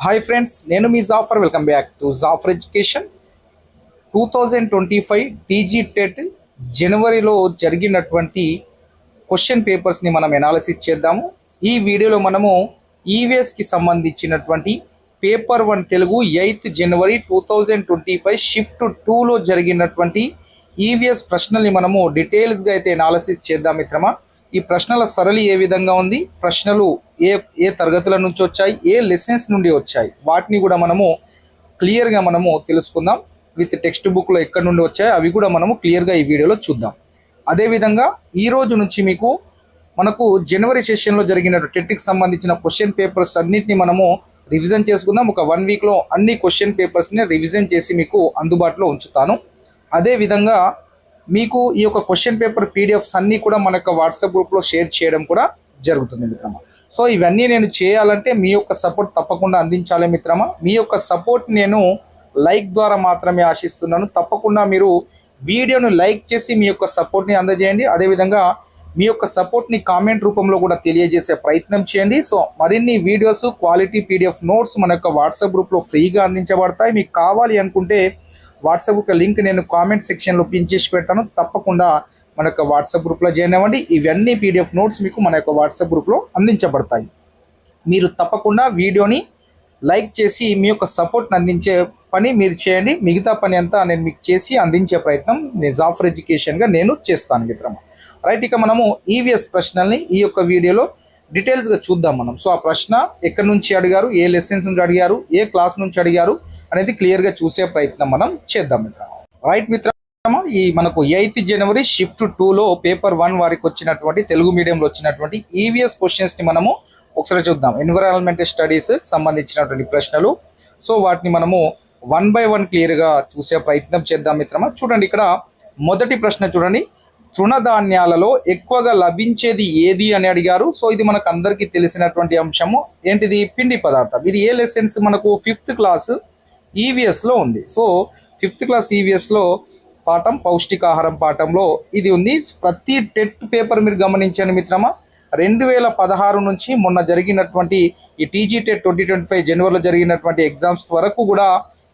Hi friends, నేను మీ Jafar. Welcome back to Jafar education. 2025 TG TET జనవరిలో జరిగినటువంటి క్వశ్చన్ పేపర్స్ని మనం ఎనాలిసిస్ చేద్దాము. ఈ వీడియోలో మనము ఈవీఎస్కి సంబంధించినటువంటి పేపర్ 1 తెలుగు 8th జనవరి 2025 షిఫ్ట్ 2లో జరిగినటువంటి ఈవీఎస్ ప్రశ్నల్ని మనము డీటెయిల్స్గా అయితే ఎనాలిసిస్ చేద్దాం మిత్రమా. ఈ ప్రశ్నల సరళి ఏ విధంగా ఉంది, ప్రశ్నలు ఏ ఏ తరగతుల నుంచి వచ్చాయి, ఏ లెసన్స్ నుండి వచ్చాయి, వాటిని కూడా మనము క్లియర్గా మనము తెలుసుకుందాం. విత్ టెక్స్ట్ బుక్లో ఎక్కడి నుండి వచ్చాయి అవి కూడా మనము క్లియర్గా ఈ వీడియోలో చూద్దాం. అదేవిధంగా ఈ రోజు నుంచి మీకు మనకు జనవరి సెషన్లో జరిగిన టెట్కి సంబంధించిన క్వశ్చన్ పేపర్స్ అన్నింటినీ మనము రివిజన్ చేసుకుందాం. ఒక 1 వీక్లో అన్ని క్వశ్చన్ పేపర్స్ని రివిజన్ చేసి మీకు అందుబాటులో ఉంచుతాను. అదేవిధంగా మీకు ఈ యొక్క క్వశ్చన్ పేపర్ పీడిఎఫ్స్ అన్నీ కూడా మన యొక్క వాట్సాప్ గ్రూప్లో షేర్ చేయడం కూడా జరుగుతుంది మిత్రమా. సో ఇవన్నీ నేను చేయాలంటే మీ యొక్క సపోర్ట్ తప్పకుండా అందించాలి మిత్రమా. మీ యొక్క సపోర్ట్ నేను లైక్ ద్వారా మాత్రమే ఆశిస్తున్నాను. తప్పకుండా మీరు వీడియోను లైక్ చేసి మీ యొక్క సపోర్ట్ని అందజేయండి. అదేవిధంగా మీ యొక్క సపోర్ట్ని కామెంట్ రూపంలో కూడా తెలియజేసే ప్రయత్నం చేయండి. సో మరిన్ని వీడియోస్, క్వాలిటీ పీడిఎఫ్ నోట్స్ మన యొక్క వాట్సాప్ గ్రూప్లో ఫ్రీగా అందించబడతాయి. మీకు కావాలి అనుకుంటే వాట్సాప్ యొక్క లింక్ నేను కామెంట్ సెక్షన్లో పిన్ చేసి పెడతాను. తప్పకుండా మన యొక్క వాట్సాప్ గ్రూప్లో జాయిన్ అవ్వండి. ఇవన్నీ పీడిఎఫ్ నోట్స్ మీకు మన యొక్క వాట్సాప్ గ్రూప్లో అందించబడతాయి. మీరు తప్పకుండా వీడియోని లైక్ చేసి మీ యొక్క సపోర్ట్ని అందించే పని మీరు చేయండి. మిగతా పని అంతా నేను మీకు చేసి అందించే ప్రయత్నం నేను జాఫర్ ఎడ్యుకేషన్గా నేను చేస్తాను మిత్రమా. రైట్, ఇక మనము ఈవీఎస్ ప్రశ్నల్ని ఈ యొక్క వీడియోలో డీటెయిల్స్గా చూద్దాం మనం. సో ఆ ప్రశ్న ఎక్కడి నుంచి అడిగారు, ఏ లెసన్స్ నుంచి అడిగారు, ఏ క్లాస్ నుంచి అడిగారు అనేది క్లియర్గా చూసే ప్రయత్నం మనం చేద్దాం మిత్రమా. రైట్ మిత్రమా, ఈ మనకు 8th జనవరి షిఫ్ట్ 2లో పేపర్ 1 వారికి వచ్చినటువంటి తెలుగు మీడియంలో వచ్చినటువంటి ఈవీఎస్ క్వశ్చన్స్ని మనము ఒకసారి చూద్దాం. ఎన్విరాన్మెంటల్ స్టడీస్ సంబంధించినటువంటి ప్రశ్నలు. సో వాటిని మనము 1 by 1 క్లియర్గా చూసే ప్రయత్నం చేద్దాం మిత్రమా. చూడండి, ఇక్కడ మొదటి ప్రశ్న చూడండి, తృణధాన్యాలలో ఎక్కువగా లభించేది ఏది అని అడిగారు. సో ఇది మనకు అందరికీ తెలిసినటువంటి అంశము. ఏంటిది? పిండి పదార్థం. ఇది ఏ లెసన్స్? మనకు 5th క్లాస్ ఈవీఎస్లో ఉంది. సో 5th క్లాస్ ఈవీఎస్లో పాఠం పౌష్టికాహారం పాఠంలో ఇది ఉంది. ప్రతి టెట్ పేపర్ మీరు గమనించండి మిత్రమా. 2016 నుంచి మొన్న జరిగినటువంటి ఈ టీజీ టెట్ 2025 జనవరిలో జరిగినటువంటి ఎగ్జామ్స్ వరకు కూడా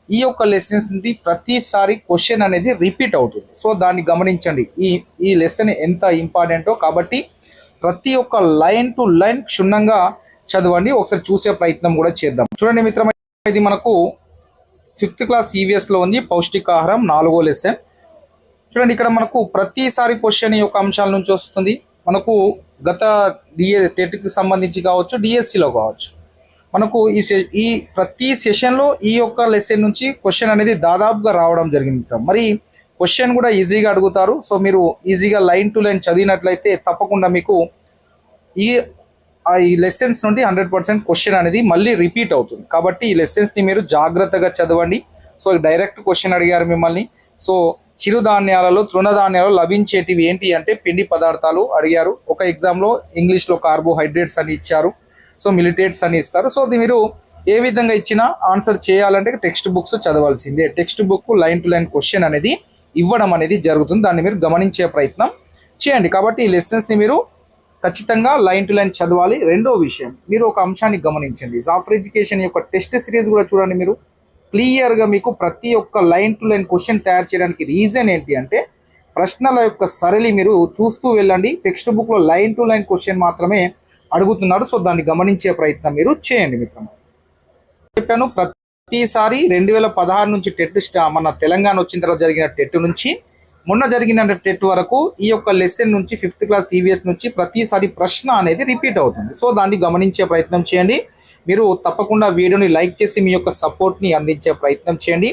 ఈ యొక్క లెసన్స్ నుండి ప్రతిసారి క్వశ్చన్ అనేది రిపీట్ అవుతుంది. సో దాన్ని గమనించండి, ఈ లెసన్ ఎంత ఇంపార్టెంటో. కాబట్టి ప్రతి ఒక్క లైన్ టు లైన్ క్షుణ్ణంగా చదవండి. ఒకసారి చూసే ప్రయత్నం కూడా చేద్దాం. చూడండి మిత్రమా, ఇది మనకు 5th క్లాస్ ఈవీఎస్లో ఉంది. పౌష్టికాహారం 4వ లెసన్. చూడండి, ఇక్కడ మనకు ప్రతిసారి క్వశ్చన్ ఈ యొక్క అంశాల నుంచి వస్తుంది. మనకు గత టెట్కి సంబంధించి కావచ్చు, డిఎస్సిలో కావచ్చు, మనకు ఈ ప్రతి సెషన్లో ఈ యొక్క లెసన్ నుంచి క్వశ్చన్ అనేది దాదాపుగా రావడం జరిగింది. మరి క్వశ్చన్ కూడా ఈజీగా అడుగుతారు. సో మీరు ఈజీగా లైన్ టు లైన్ చదివినట్లయితే తప్పకుండా మీకు ఈ లెసన్స్ నుండి 100% క్వశ్చన్ అనేది మళ్ళీ రిపీట్ అవుతుంది. కాబట్టి ఈ లెసన్స్ని మీరు జాగ్రత్తగా చదవండి. సో డైరెక్ట్ క్వశ్చన్ అడిగారు మిమ్మల్ని. సో చిరుధాన్యాలలో తృణధాన్యాలలో లభించేటివి ఏంటి అంటే పిండి పదార్థాలు అడిగారు. ఒక ఎగ్జామ్లో ఇంగ్లీష్లో కార్బోహైడ్రేట్స్ అని ఇచ్చారు, సో మిలిటేట్స్ అని ఇస్తారు. సో అది మీరు ఏ విధంగా ఇచ్చినా ఆన్సర్ చేయాలంటే టెక్స్ట్ బుక్స్ చదవాల్సిందే. Text book line to line question అనేది ఇవ్వడం అనేది జరుగుతుంది. దాన్ని మీరు గమనించే ప్రయత్నం చేయండి. కాబట్టి ఈ లెసన్స్ని మీరు ఖచ్చితంగా లైన్ టు లైన్ చదవాలి. రెండో విషయం, మీరు ఒక అంశాన్ని గమనించండి. జాఫర్ ఎడ్యుకేషన్ యొక్క టెస్ట్ సిరీస్ కూడా చూడండి. మీరు క్లియర్గా మీకు ప్రతి ఒక్క లైన్ టు లైన్ క్వశ్చన్ తయారు చేయడానికి రీజన్ ఏంటి అంటే ప్రశ్నల యొక్క సరళి మీరు చూస్తూ వెళ్ళండి. టెక్స్ట్ బుక్లో లైన్ టు లైన్ క్వశ్చన్ మాత్రమే అడుగుతున్నాడు. సో దాన్ని గమనించే ప్రయత్నం మీరు చేయండి మిత్రమా. చెప్పాను, ప్రతిసారి 2016 నుంచి టెట్ మన తెలంగాణ వచ్చిన తర్వాత జరిగిన టెట్ నుంచి మొన్న జరిగిన టెట్ వరకు ఈ యొక్క లెసన్ నుంచి 5th క్లాస్ ఈవీఎస్ నుంచి ప్రతిసారి ప్రశ్న అనేది రిపీట్ అవుతుంది. సో దాన్ని గమనించే ప్రయత్నం చేయండి. మీరు తప్పకుండా వీడియోని లైక్ చేసి మీ యొక్క సపోర్ట్ని అందించే ప్రయత్నం చేయండి.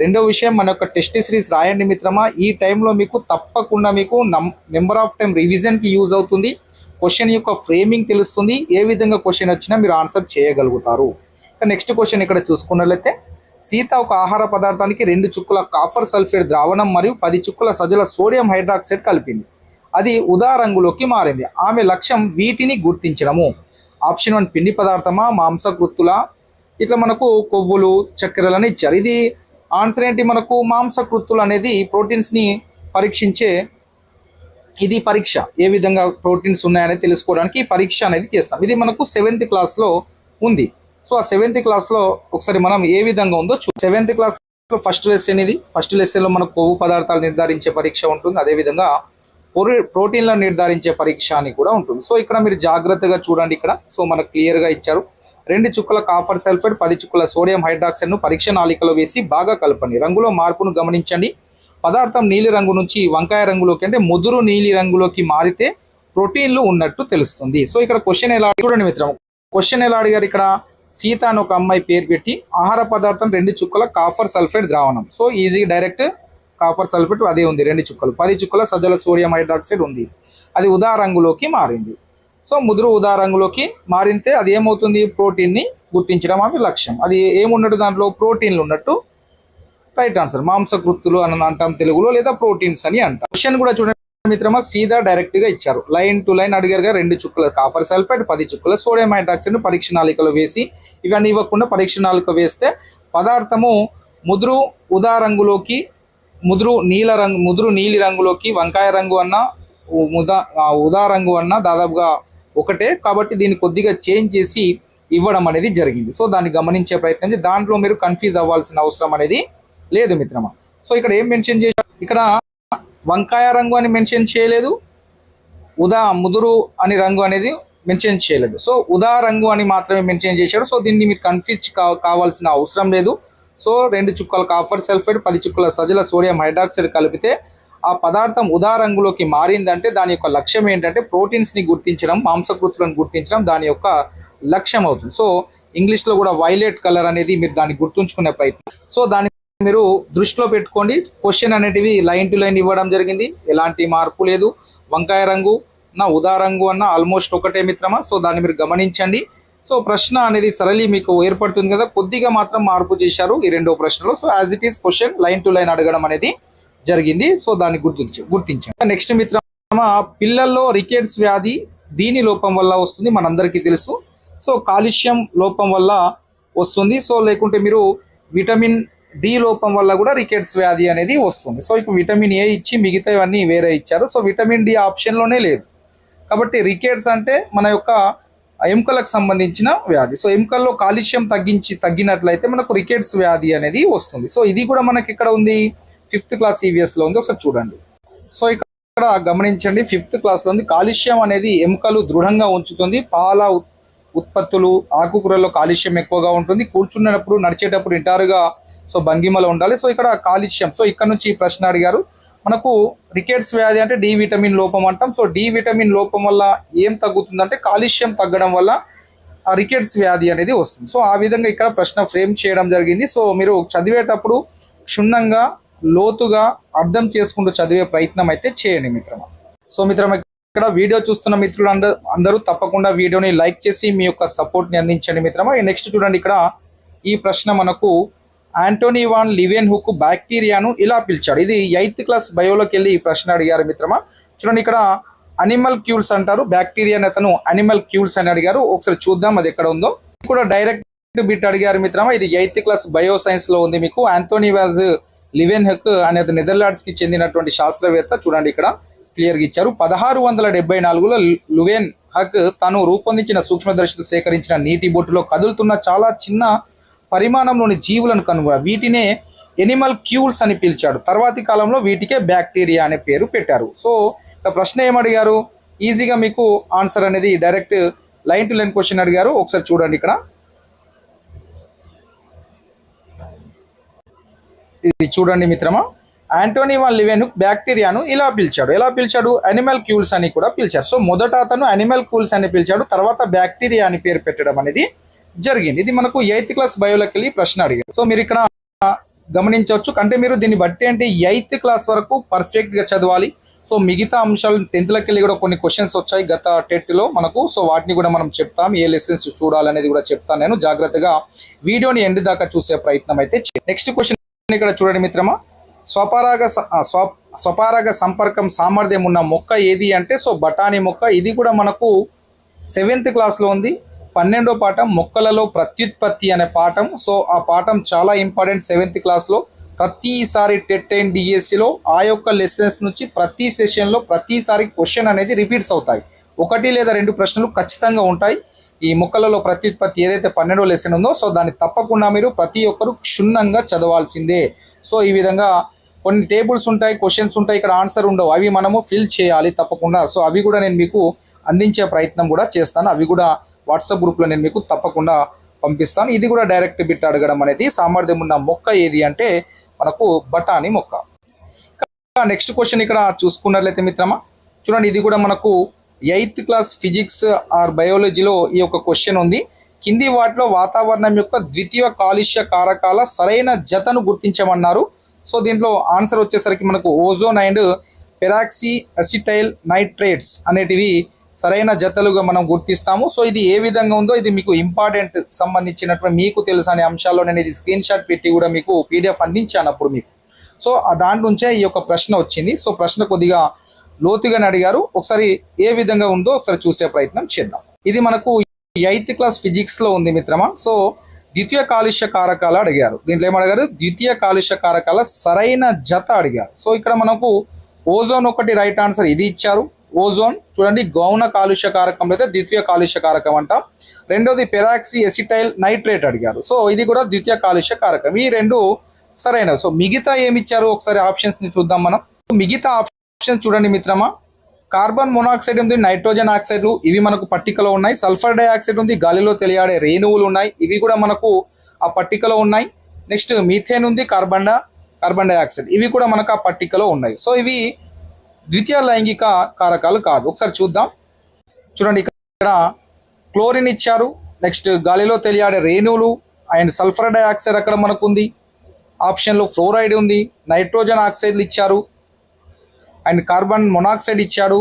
రెండో విషయం, మన యొక్క టెస్ట్ సిరీస్ రాయండి మిత్రమా. ఈ టైంలో మీకు తప్పకుండా మీకు నెంబర్ ఆఫ్ టైం రివిజన్కి యూజ్ అవుతుంది. క్వశ్చన్ యొక్క ఫ్రేమింగ్ తెలుస్తుంది. ఏ విధంగా క్వశ్చన్ వచ్చినా మీరు ఆన్సర్ చేయగలుగుతారు. నెక్స్ట్ క్వశ్చన్ ఇక్కడ చూసుకున్నట్లయితే, సీత ఒక ఆహార పదార్థానికి 2 చుక్కల కాపర్ సల్ఫేట్ ద్రావణం మరియు 10 చుక్కల సజల సోడియం హైడ్రాక్సైడ్ కలిపింది. అది ఉదా రంగులోకి మారింది. ఆమె లక్ష్యం వీటిని గుర్తించడము. ఆప్షన్ 1 పిండి పదార్థమా, మాంసకృత్తుల, ఇట్లా మనకు కొవ్వులు, చక్కెరలని ఇచ్చారు. ఇది ఆన్సర్ ఏంటి? మనకు మాంసకృత్తులు అనేది ప్రోటీన్స్ని పరీక్షించే ఇది పరీక్ష. ఏ విధంగా ప్రోటీన్స్ ఉన్నాయనేది తెలుసుకోవడానికి పరీక్ష అనేది చేస్తాం. ఇది మనకు 7th క్లాస్లో ఉంది. సో సో ఆ 7th క్లాస్లో ఒకసారి మనం ఏ విధంగా ఉందో 7th క్లాస్లో ఫస్ట్ లెసన్ ఇది. ఫస్ట్ లెసన్లో మనకు కొవ్వు పదార్థాలు నిర్ధారించే పరీక్ష ఉంటుంది, అదేవిధంగా ప్రోటీన్లను నిర్ధారించే పరీక్ష అని కూడా ఉంటుంది. సో ఇక్కడ మీరు జాగ్రత్తగా చూడండి. ఇక్కడ సో మనకు క్లియర్గా ఇచ్చారు. 2 చుక్కల కాపర్ సల్ఫేట్ 10 చుక్కల సోడియం హైడ్రాక్సైడ్ను పరీక్ష నాళికలో వేసి బాగా కలపండి. రంగులో మార్పును గమనించండి. పదార్థం నీలి రంగు నుంచి వంకాయ రంగులోకి అంటే ముదురు నీలి రంగులోకి మారితే ప్రోటీన్లు ఉన్నట్టు తెలుస్తుంది. సో ఇక్కడ క్వశ్చన్ ఎలా చూడండి మిత్రం, క్వశ్చన్ ఎలా అడిగారు ఇక్కడ, సీత అని ఒక అమ్మాయి పేరు పెట్టి ఆహార పదార్థం 2 చుక్కల కాపర్ సల్ఫేట్ ద్రావణం. So easy direct copper sulphate అదే ఉంది 2 చుక్కలు. 10 చుక్కల సజల సోడియం హైడ్రాక్సైడ్ ఉంది, అది ఉదా రంగులోకి మారింది. సో ముదురు ఉదా రంగులోకి మారితే అది ఏమవుతుంది, ప్రోటీన్ని గుర్తించడం అవి లక్ష్యం. అది ఏమున్నట్టు దాంట్లో ప్రోటీన్లు ఉన్నట్టు రైట్ ఆన్సర్. మాంసకృత్తులు అని అంటాం తెలుగులో, లేదా ప్రోటీన్స్ అని అంటాం. క్వశ్చన్ కూడా చూడండి మిత్రమా, సీదా డైరెక్ట్ గా ఇచ్చారు. లైన్ టు లైన్ అడిగారుగా 2 చుక్కల కాపర్ సల్ఫేట్ 10 చుక్కల సోడియం హైడ్రాక్సైడ్ పరీక్ష నాళికలో వేసి, ఇవన్నీ ఇవ్వకుండా పరీక్ష నాళిక వేస్తే పదార్థము ముదురు ఉదా రంగులోకి ముదురు నీలి రంగులోకి వంకాయ రంగు అన్న ఉదా రంగు అన్న దాదాపుగా ఒకటే, కాబట్టి దీన్ని కొద్దిగా చేంజ్ చేసి ఇవ్వడం అనేది జరిగింది. సో దాన్ని గమనించే ప్రయత్నం చేసి దాంట్లో మీరు కన్ఫ్యూజ్ అవ్వాల్సిన అవసరం అనేది లేదు మిత్రమా. సో ఇక్కడ ఏం మెన్షన్ చేశారు, ఇక్కడ వంకాయ రంగు అని మెన్షన్ చేయలేదు, ముదురు అని రంగు అనేది మెన్షన్ చేయలేదు. సో ఉదా రంగు అని మాత్రమే మెన్షన్ చేశారు. సో దీన్ని మీరు కన్ఫ్యూజ్ కావాల్సిన అవసరం లేదు. సో 2 చుక్కల కాపర్ సల్ఫేట్ 10 చుక్కల సజల సోడియం హైడ్రాక్సైడ్ కలిపితే ఆ పదార్థం ఉదా రంగులోకి మారిందంటే దాని యొక్క లక్ష్యం ఏంటంటే ప్రోటీన్స్ని గుర్తించడం, మాంసకృతులను గుర్తించడం దాని యొక్క లక్ష్యం అవుతుంది. సో ఇంగ్లీష్లో కూడా వైలెట్ కలర్ అనేది మీరు దాన్ని గుర్తుంచుకునే ప్రయత్నం. సో దాన్ని మీరు దృష్టిలో పెట్టుకోండి. క్వశ్చన్ అనేటివి లైన్ టు లైన్ ఇవ్వడం జరిగింది, ఎలాంటి మార్పు లేదు. వంకాయ రంగు ఉదా రంగు అన్న ఆల్మోస్ట్ ఒకటే మిత్రమా. సో దాన్ని మీరు గమనించండి. సో ప్రశ్న అనేది సరళి మీకు ఏర్పడుతుంది కదా, కొద్దిగా మాత్రం మార్పు చేశారు ఈ 2వ ప్రశ్నలో. So as it is question line to line అడగడం అనేది జరిగింది. సో దాన్ని గుర్తించండి. నెక్స్ట్ మిత్రమా, పిల్లల్లో రికెట్స్ వ్యాధి దీని లోపం వల్ల వస్తుంది, మనందరికీ తెలుసు. సో కాల్షియం లోపం వల్ల వస్తుంది. సో లేకుంటే మీరు విటమిన్ డి లోపం వల్ల కూడా రికెట్స్ వ్యాధి అనేది వస్తుంది. సో ఇప్పుడు విటమిన్ ఏ ఇచ్చి మిగతావన్నీ వేరే ఇచ్చారు. సో విటమిన్ డి ఆప్షన్లోనే లేదు, కాబట్టి రికెట్స్ అంటే మన యొక్క ఎముకలకు సంబంధించిన వ్యాధి. సో ఎముకల్లో కాల్షియం తగ్గినట్లయితే మనకు రికెట్స్ వ్యాధి అనేది వస్తుంది. సో ఇది కూడా మనకి ఇక్కడ ఉంది 5th క్లాస్ ఈవీఎస్లో ఉంది, ఒకసారి చూడండి. సో ఇక్కడ గమనించండి, 5th క్లాస్లో ఉంది. కాల్షియం అనేది ఎముకలు దృఢంగా ఉంచుతుంది. పాల ఉత్పత్తులు ఆకుకూరల్లో కాల్షియం ఎక్కువగా ఉంటుంది. కూర్చున్నప్పుడు నడిచేటప్పుడు నిటారుగా సో భంగిమలో ఉండాలి. సో ఇక్కడ కాల్షియం. సో ఇక్కడ నుంచి ఈ ప్రశ్న అడిగారు మనకు, రికెట్స్ వ్యాధి అంటే డి విటమిన్ లోపం అంటాం. సో డి విటమిన్ లోపం వల్ల ఏం తగ్గుతుందంటే కాల్షియం తగ్గడం వల్ల ఆ రికెట్స్ వ్యాధి అనేది వస్తుంది. సో ఆ విధంగా ఇక్కడ ప్రశ్న ఫ్రేమ్ చేయడం జరిగింది. సో మీరు చదివేటప్పుడు క్షుణ్ణంగా లోతుగా అర్థం చేసుకుంటూ చదివే ప్రయత్నం అయితే చేయండి మిత్రమా. సో మిత్రమా, ఇక్కడ వీడియో చూస్తున్న మిత్రులు అందరూ తప్పకుండా వీడియోని లైక్ చేసి మీ యొక్క సపోర్ట్ని అందించండి మిత్రమా. నెక్స్ట్ చూడండి, ఇక్కడ ఈ ప్రశ్న మనకు ఆంటోనీ వాన్ లీవెన్హుక్ బ్యాక్టీరియాను ఇలా పిలిచాడు. ఇది 8th క్లాస్ బయోలోకి వెళ్ళి ఈ ప్రశ్న అడిగారు మిత్రమా. చూడండి, ఇక్కడ అనిమల్ క్యూల్స్ అంటారు, బ్యాక్టీరియాని అతను అనిమల్ క్యూల్స్ అని అడిగారు. ఒకసారి చూద్దాం అది ఎక్కడ ఉందో. కూడా డైరెక్ట్ బిట్ అడిగారు మిత్రమా. ఇది 8th క్లాస్ బయో సైన్స్ లో ఉంది మీకు. ఆంటోనీ వాజ్ లీవెన్హుక్ అనేది నెదర్లాండ్స్ కి చెందినటువంటి శాస్త్రవేత్త. చూడండి ఇక్కడ క్లియర్గా ఇచ్చారు. 1674లో లువెన్ హక్ తాను రూపొందించిన సూక్ష్మదర్శితో సేకరించిన నీటి బొట్టులో కదులుతున్న చాలా చిన్న పరిమాణంలోని జీవులను కనుగొన్నారు. వీటినే ఎనిమల్ క్యూల్స్ అని పిలిచాడు. తర్వాతి కాలంలో వీటికే బ్యాక్టీరియా అనే పేరు పెట్టారు. సో ప్రశ్న ఏమడిగారు, ఈజీగా మీకు ఆన్సర్ అనేది direct line to line question అడిగారు. ఒకసారి చూడండి, ఇక్కడ ఇది చూడండి మిత్రమా. ఆంటోనీ వాన్ లీవెన్హుక్ బ్యాక్టీరియాను ఇలా పిలిచాడు. ఎలా పిలిచాడు, అనిమల్ క్యూల్స్ అని కూడా పిలిచారు. సో మొదట అతను అనిమల్ క్యూల్స్ అని పిలిచాడు, తర్వాత బ్యాక్టీరియా అని పేరు పెట్టడం అనేది జరిగింది. ఇది మనకు 8th క్లాస్ బయోలోకి వెళ్ళి ప్రశ్న అడిగారు. సో మీరు ఇక్కడ గమనించవచ్చు, అంటే మీరు దీన్ని బట్టి అంటే 8th క్లాస్ వరకు పర్ఫెక్ట్ గా చదవాలి. సో మిగతా అంశాలు 10th లకి వెళ్ళి కూడా కొన్ని క్వశ్చన్స్ వచ్చాయి గత టెట్లో మనకు. సో వాటిని కూడా మనం చెప్తాం, ఏ లెసన్స్ చూడాలనేది కూడా చెప్తాను నేను. జాగ్రత్తగా వీడియోని ఎండ్ దాకా చూసే ప్రయత్నం అయితే. నెక్స్ట్ క్వశ్చన్ ఇక్కడ చూడండి మిత్రమా. స్వపరాగ సంపర్కం సామర్థ్యం ఉన్న మొక్క ఏది అంటే సో బఠానీ మొక్క. ఇది కూడా మనకు 7th క్లాస్లో ఉంది. 12వ పాఠం మొక్కలలో ప్రత్యుత్పత్తి అనే పాఠం. సో ఆ పాఠం చాలా ఇంపార్టెంట్ 7th క్లాస్లో. ప్రతిసారి టెట్ అండ్ డిఎస్సిలో ఆ యొక్క లెసన్స్ నుంచి ప్రతి సెషన్లో ప్రతిసారి క్వశ్చన్ అనేది రిపీట్స్ అవుతాయి. 1 లేదా 2 ప్రశ్నలు ఖచ్చితంగా ఉంటాయి. ఈ మొక్కలలో ప్రత్యుత్పత్తి ఏదైతే 12వ లెసన్ ఉందో సో దాన్ని తప్పకుండా మీరు ప్రతి ఒక్కరు క్షుణ్ణంగా చదవాల్సిందే. సో ఈ విధంగా కొన్ని టేబుల్స్ ఉంటాయి, క్వశ్చన్స్ ఉంటాయి, ఇక్కడ ఆన్సర్ ఉండవు, అవి మనము ఫిల్ చేయాలి తప్పకుండా. సో అవి కూడా నేను మీకు అందించే ప్రయత్నం కూడా చేస్తాను. అవి కూడా వాట్సాప్ గ్రూప్లో నేను మీకు తప్పకుండా పంపిస్తాను. ఇది కూడా డైరెక్ట్ బిట్ అడగడం అనేది. సామర్థ్యం ఉన్న మొక్క ఏది అంటే మనకు బఠానీ మొక్క. నెక్స్ట్ క్వశ్చన్ ఇక్కడ చూసుకున్నట్లయితే మిత్రమా చూడండి, ఇది కూడా మనకు 8th క్లాస్ ఫిజిక్స్ ఆర్ బయాలజీలో ఈ యొక్క క్వశ్చన్ ఉంది. కింది వాటిలో వాతావరణం యొక్క ద్వితీయ కాలుష్య కారకాల సరైన జతను గుర్తించమన్నారు. సో దీంట్లో ఆన్సర్ వచ్చేసరికి మనకు ozone and peroxy acetyl nitrates అనేటివి సరైన జతలుగా మనం గుర్తిస్తాము. సో ఇది ఏ విధంగా ఉందో ఇది మీకు ఇంపార్టెంట్ సంబంధించినటువంటి మీకు తెలుసు అనే అంశాల్లో నేను ఇది స్క్రీన్ షాట్ పెట్టి కూడా మీకు PDF అందించాను అప్పుడు మీకు. సో దాంట్ నుంచే ఈ యొక్క ప్రశ్న వచ్చింది. సో ప్రశ్న కొద్దిగా లోతుగానే అడిగారు. ఒకసారి ఏ విధంగా ఉందో ఒకసారి చూసే ప్రయత్నం చేద్దాం. ఇది మనకు 8th క్లాస్ ఫిజిక్స్లో ఉంది మిత్రమా. సో ద్వితీయ కాలుష్య కారకాలు అడిగారు. దీంట్లో ఏమడిగారు, ద్వితీయ కాలుష్య కారకాల సరైన జత అడిగారు. సో ఇక్కడ మనకు ఓజోన్ ఒకటి రైట్ ఆన్సర్, ఇది ఇచ్చారు. ఓజోన్ చూడండి గౌణ కాలుష్య కారకం అయితే ద్వితీయ కాలుష్య కారకం అంట. రెండోది పెరాక్సీ ఎసిటైల్ నైట్రేట్ అడిగారు. సో ఇది కూడా ద్వితీయ కాలుష్య కారకం. ఈ రెండు సరైనవి. సో మిగతా ఏమి ఇచ్చారు ఒకసారి ఆప్షన్స్ ని చూద్దాం మనం. మిగతా ఆప్షన్స్ చూడండి మిత్రమా, కార్బన్ మోనాక్సైడ్ ఉంది, నైట్రోజన్ ఆక్సైడ్లు ఇవి మనకు పట్టికలో ఉన్నాయి. సల్ఫర్ డైఆక్సైడ్ ఉంది, గాలిలో తెలియాడే రేణువులు ఉన్నాయి, ఇవి కూడా మనకు ఆ పట్టికలో ఉన్నాయి. నెక్స్ట్ మీథేన్ ఉంది, కార్బన్ డైఆక్సైడ్ ఇవి కూడా మనకు ఆ పట్టికలో ఉన్నాయి. సో ఇవి ద్వితీయ లైంగిక కారకాలు కాదు. ఒకసారి చూద్దాం. చూడండి ఇక్కడ క్లోరిన్ ఇచ్చారు, నెక్స్ట్ గాలిలో తెలియాడే రేణువులు అండ్ సల్ఫర్ డైఆక్సైడ్ అక్కడ మనకు ఉంది. ఆప్షన్లో ఫ్లోరైడ్ ఉంది, నైట్రోజన్ ఆక్సైడ్లు ఇచ్చారు అండ్ కార్బన్ మొనాక్సైడ్ ఇచ్చాడు,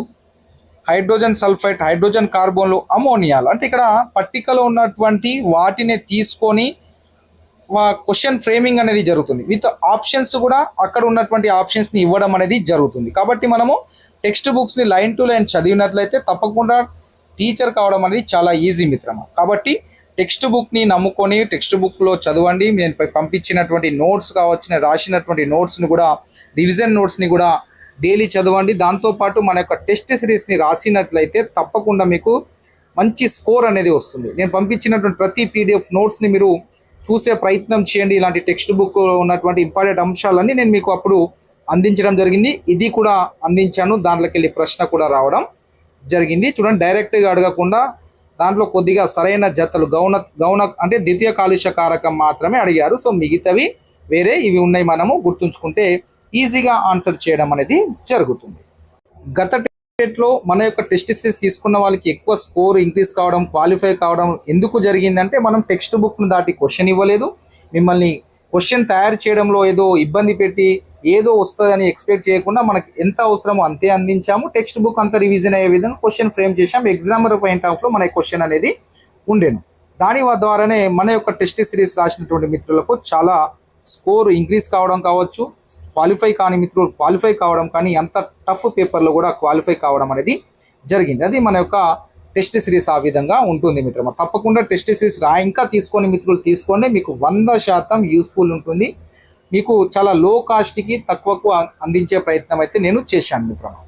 హైడ్రోజన్ సల్ఫైడ్, హైడ్రోజన్ కార్బన్లు, అమోనియాలు. అంటే ఇక్కడ పట్టికలో ఉన్నటువంటి వాటిని తీసుకొని క్వశ్చన్ ఫ్రేమింగ్ అనేది జరుగుతుంది. విత్ ఆప్షన్స్ కూడా అక్కడ ఉన్నటువంటి ఆప్షన్స్ని ఇవ్వడం అనేది జరుగుతుంది. కాబట్టి మనము టెక్స్ట్ బుక్స్ని లైన్ టు లైన్ చదివినట్లయితే తప్పకుండా టీచర్ కావడం అనేది చాలా ఈజీ మిత్రమా. కాబట్టి టెక్స్ట్ బుక్ని నమ్ముకొని టెక్స్ట్ బుక్లో చదవండి. నేను పంపించినటువంటి నోట్స్ కావచ్చు, నేను రాసినటువంటి నోట్స్ని కూడా, రివిజన్ నోట్స్ని కూడా డైలీ చదవండి. దాంతోపాటు మన యొక్క టెస్ట్ సిరీస్ని రాసినట్లయితే తప్పకుండా మీకు మంచి స్కోర్ అనేది వస్తుంది. నేను పంపించినటువంటి ప్రతి PDF నోట్స్ని మీరు చూసే ప్రయత్నం చేయండి. ఇలాంటి టెక్స్ట్ బుక్ ఉన్నటువంటి ఇంపార్టెంట్ అంశాలన్నీ నేను మీకు అప్పుడు అందించడం జరిగింది. ఇది కూడా అందించాను, దాంట్లోకి వెళ్ళి ప్రశ్న కూడా రావడం జరిగింది. చూడండి డైరెక్ట్గా అడగకుండా దాంట్లో కొద్దిగా సరైన జతలు గౌణ అంటే ద్వితీయ కాలుష్య కారకం మాత్రమే అడిగారు. సో మిగతావి వేరే ఇవి ఉన్నాయి, మనము గుర్తుంచుకుంటే ఈజీగా ఆన్సర్ చేయడం అనేది జరుగుతుంది. గత టెట్లో మన యొక్క టెస్ట్ సిరీస్ తీసుకున్న వాళ్ళకి ఎక్కువ స్కోర్ ఇంక్రీజ్ కావడం, క్వాలిఫై కావడం ఎందుకు జరిగిందంటే మనం టెక్స్ట్ బుక్ను దాటి క్వశ్చన్ ఇవ్వలేదు. మిమ్మల్ని క్వశ్చన్ తయారు చేయడంలో ఏదో ఇబ్బంది పెట్టి ఏదో వస్తుందని ఎక్స్పెక్ట్ చేయకుండా మనకి ఎంత అవసరమో అంతే అందించాము. టెక్స్ట్ బుక్ అంతా రివిజన్ అయ్యే విధంగా క్వశ్చన్ ఫ్రేమ్ చేసాం. ఎగ్జామర్ పాయింట్ ఆఫ్లో మన క్వశ్చన్ అనేది ఉండేను. దాని ద్వారానే మన యొక్క టెస్ట్ సిరీస్ రాసినటువంటి మిత్రులకు చాలా స్కోర్ ఇంక్రీజ్ కావడం కావచ్చు, క్వాలిఫై కాని మిత్రులు క్వాలిఫై కావడం, కానీ అంత టఫ్ పేపర్లో కూడా క్వాలిఫై కావడం అనేది జరిగింది. అది మన యొక్క టెస్ట్ సిరీస్ ఆ విధంగా ఉంటుంది మిత్రమా. తప్పకుండా టెస్ట్ సిరీస్ ఇంకా తీసుకొని మిత్రులు తీసుకోండి, మీకు 100% యూస్ఫుల్ ఉంటుంది. మీకు చాలా లో కాస్ట్కి తక్కువకు అందించే ప్రయత్నం అయితే నేను చేశాను మిత్రమా.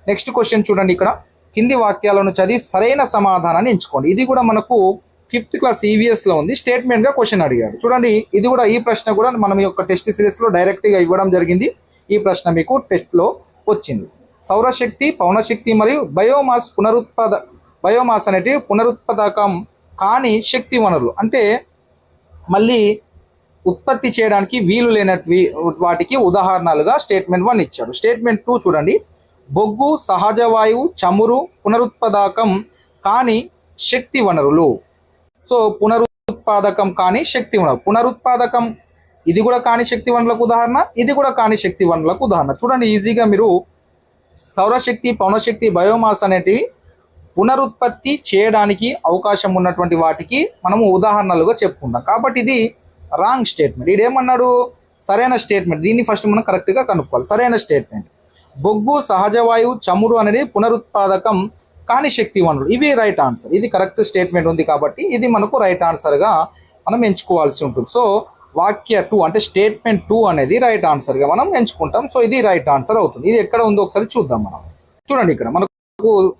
నెక్స్ట్ క్వశ్చన్ చూడండి, ఇక్కడ కింది వాక్యాలను చదివి సరైన సమాధానాన్ని ఎంచుకోండి. ఇది కూడా మనకు 5th క్లాస్ EVSలో ఉంది. స్టేట్మెంట్గా క్వశ్చన్ అడిగాడు. చూడండి ఇది కూడా, ఈ ప్రశ్న కూడా మనం యొక్క టెస్ట్ సిరీస్లో డైరెక్ట్గా ఇవ్వడం జరిగింది. ఈ ప్రశ్న మీకు టెస్ట్లో వచ్చింది. సౌరశక్తి, పవనశక్తి మరియు బయోమాస్ అనేటివి పునరుత్పాదకం కాని శక్తి వనరులు. అంటే మళ్ళీ ఉత్పత్తి చేయడానికి వీలు లేనట్వి వాటికి ఉదాహరణలుగా స్టేట్మెంట్ 1 ఇచ్చాడు. స్టేట్మెంట్ 2 చూడండి, బొగ్గు, సహజ వాయువు, చమురు పునరుత్పాదకం కాని శక్తి వనరులు. సో పునరుత్పాదకం కాని శక్తి వనరు, పునరుత్పాదకం ఇది కూడా కాని శక్తి వనరులకు ఉదాహరణ, ఇది కూడా కాని శక్తి వనరులకు ఉదాహరణ. చూడండి ఈజీగా మీరు సౌరశక్తి, పవనశక్తి, బయోమాస్ అనేటివి పునరుత్పత్తి చేయడానికి అవకాశం ఉన్నటువంటి వాటికి మనము ఉదాహరణలుగా చెప్పుకుంటాం. కాబట్టి ఇది రాంగ్ స్టేట్మెంట్. ఇదేమన్నాడు, సరైన స్టేట్మెంట్. దీన్ని ఫస్ట్ మనం కరెక్ట్గా కనుక్కోవాలి. సరైన స్టేట్మెంట్ బొగ్గు, సహజ వాయువు, చమురు అనేది పునరుత్పాదకం కాని శక్తి వనరులు, ఇవి రైట్ ఆన్సర్. ఇది కరెక్ట్ స్టేట్మెంట్ ఉంది కాబట్టి ఇది మనకు రైట్ ఆన్సర్గా మనం ఎంచుకోవాల్సి ఉంటుంది. సో వాక్య 2 అంటే స్టేట్మెంట్ 2 అనేది రైట్ ఆన్సర్గా మనం ఎంచుకుంటాం. సో ఇది రైట్ ఆన్సర్ అవుతుంది. ఇది ఎక్కడ ఉందో ఒకసారి చూద్దాం మనం. చూడండి ఇక్కడ మనకు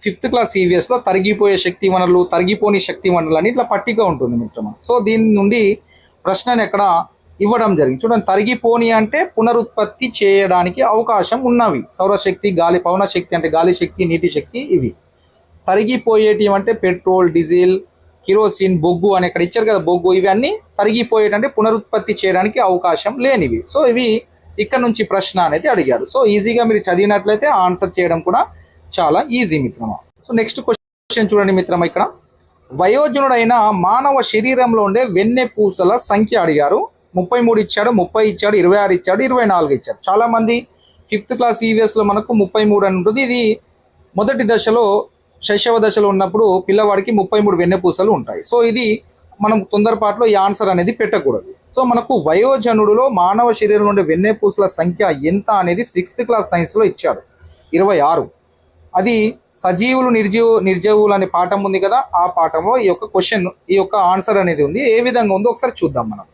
ఫిఫ్త్ క్లాస్ ఈవీఎస్ లో తరిగిపోయే శక్తి వనరులు, తరిగిపోని శక్తి వనరులు అని ఇట్లా పట్టిక ఉంటుంది మిత్రమా. సో దీని నుండి ప్రశ్నను ఎక్కడ ఇవ్వడం జరిగింది. చూడండి, తరిగిపోని అంటే పునరుత్పత్తి చేయడానికి అవకాశం ఉన్నవి. సౌరశక్తి, గాలి, పవన శక్తి అంటే గాలి శక్తి, నీటి శక్తి. ఇవి తరిగిపోయేటి అంటే పెట్రోల్, డీజిల్, కిరోసిన్, బొగ్గు అని ఇక్కడ ఇచ్చారు కదా, బొగ్గు. ఇవన్నీ తరిగిపోయేటంటే పునరుత్పత్తి చేయడానికి అవకాశం లేనివి. సో ఇవి ఇక్కడ నుంచి ప్రశ్న అనేది అడిగారు. సో ఈజీగా మీరు చదివినట్లయితే ఆన్సర్ చేయడం కూడా చాలా ఈజీ మిత్రమా. సో నెక్స్ట్ క్వశ్చన్ చూడండి మిత్రమా, ఇక్కడ వయోజనుడైన మానవ శరీరంలో ఉండే వెన్నెపూసల సంఖ్య అడిగారు. 33 ఇచ్చాడు, 30 ఇచ్చాడు, 26 ఇచ్చాడు, 24 ఇచ్చాడు. చాలా మంది ఫిఫ్త్ క్లాస్ ఈవీఎస్ లో మనకు 33 అని ఉంటుంది. ఇది మొదటి దశలో, శైశవ దశలో ఉన్నప్పుడు పిల్లవాడికి 33 వెన్నెపూసలు ఉంటాయి. సో ఇది మనం తొందరపాటులో ఈ ఆన్సర్ అనేది పెట్టకూడదు. సో మనకు వయోజనుడిలో మానవ శరీరంలో ఉండే వెన్నెపూసల సంఖ్య ఎంత అనేది 6th క్లాస్ సైన్స్ లో ఇచ్చాడు, 26. అది సజీవులు, నిర్జీవులు అనే పాఠం ఉంది కదా, ఆ పాఠంలో ఈ యొక్క క్వశ్చన్, ఈ యొక్క ఆన్సర్ అనేది ఉంది. ఏ విధంగా ఉందో ఒకసారి చూద్దాం మనం.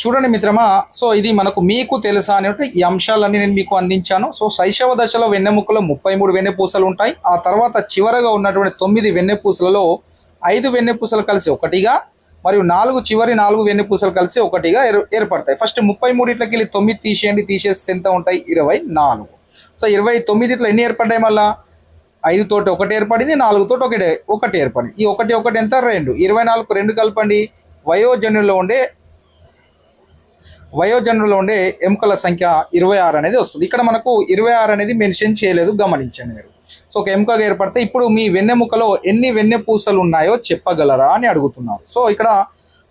చూడండి మిత్రమా, సో ఇది మనకు మీకు తెలుసా అనేటువంటి ఈ అంశాలన్నీ నేను మీకు అందించాను. సో శైశవ దశలో వెన్నెముకలో 33 వెన్నెపూసలు ఉంటాయి. ఆ తర్వాత చివరగా ఉన్నటువంటి 9 వెన్నెపూసలలో 5 వెన్నెపూసలు కలిసి ఒకటిగా, మరియు 4 వెన్నెపూసలు కలిసి ఒకటిగా ఏర్పడతాయి. ఫస్ట్ 33 వెళ్ళి 9 తీసేయండి, తీసేసి ఎంత ఉంటాయి? 24. సో 29 ఎన్ని ఏర్పడ్డాయి? మళ్ళా 5 తోటి ఒకటి ఏర్పడింది, 4 తోటి ఒకటి ఏర్పడింది. ఈ ఒకటి ఎంత? 2. 24 2 కలపండి. వయోజనుల్లో ఉండే ఎముకల సంఖ్య 26 అనేది వస్తుంది. ఇక్కడ మనకు 26 అనేది మెన్షన్ చేయలేదు, గమనించండి మీరు. సో ఒక ఎముకగా ఏర్పడితే ఇప్పుడు మీ వెన్నెముకలో ఎన్ని వెన్నెపూసలు ఉన్నాయో చెప్పగలరా అని అడుగుతున్నారు. సో ఇక్కడ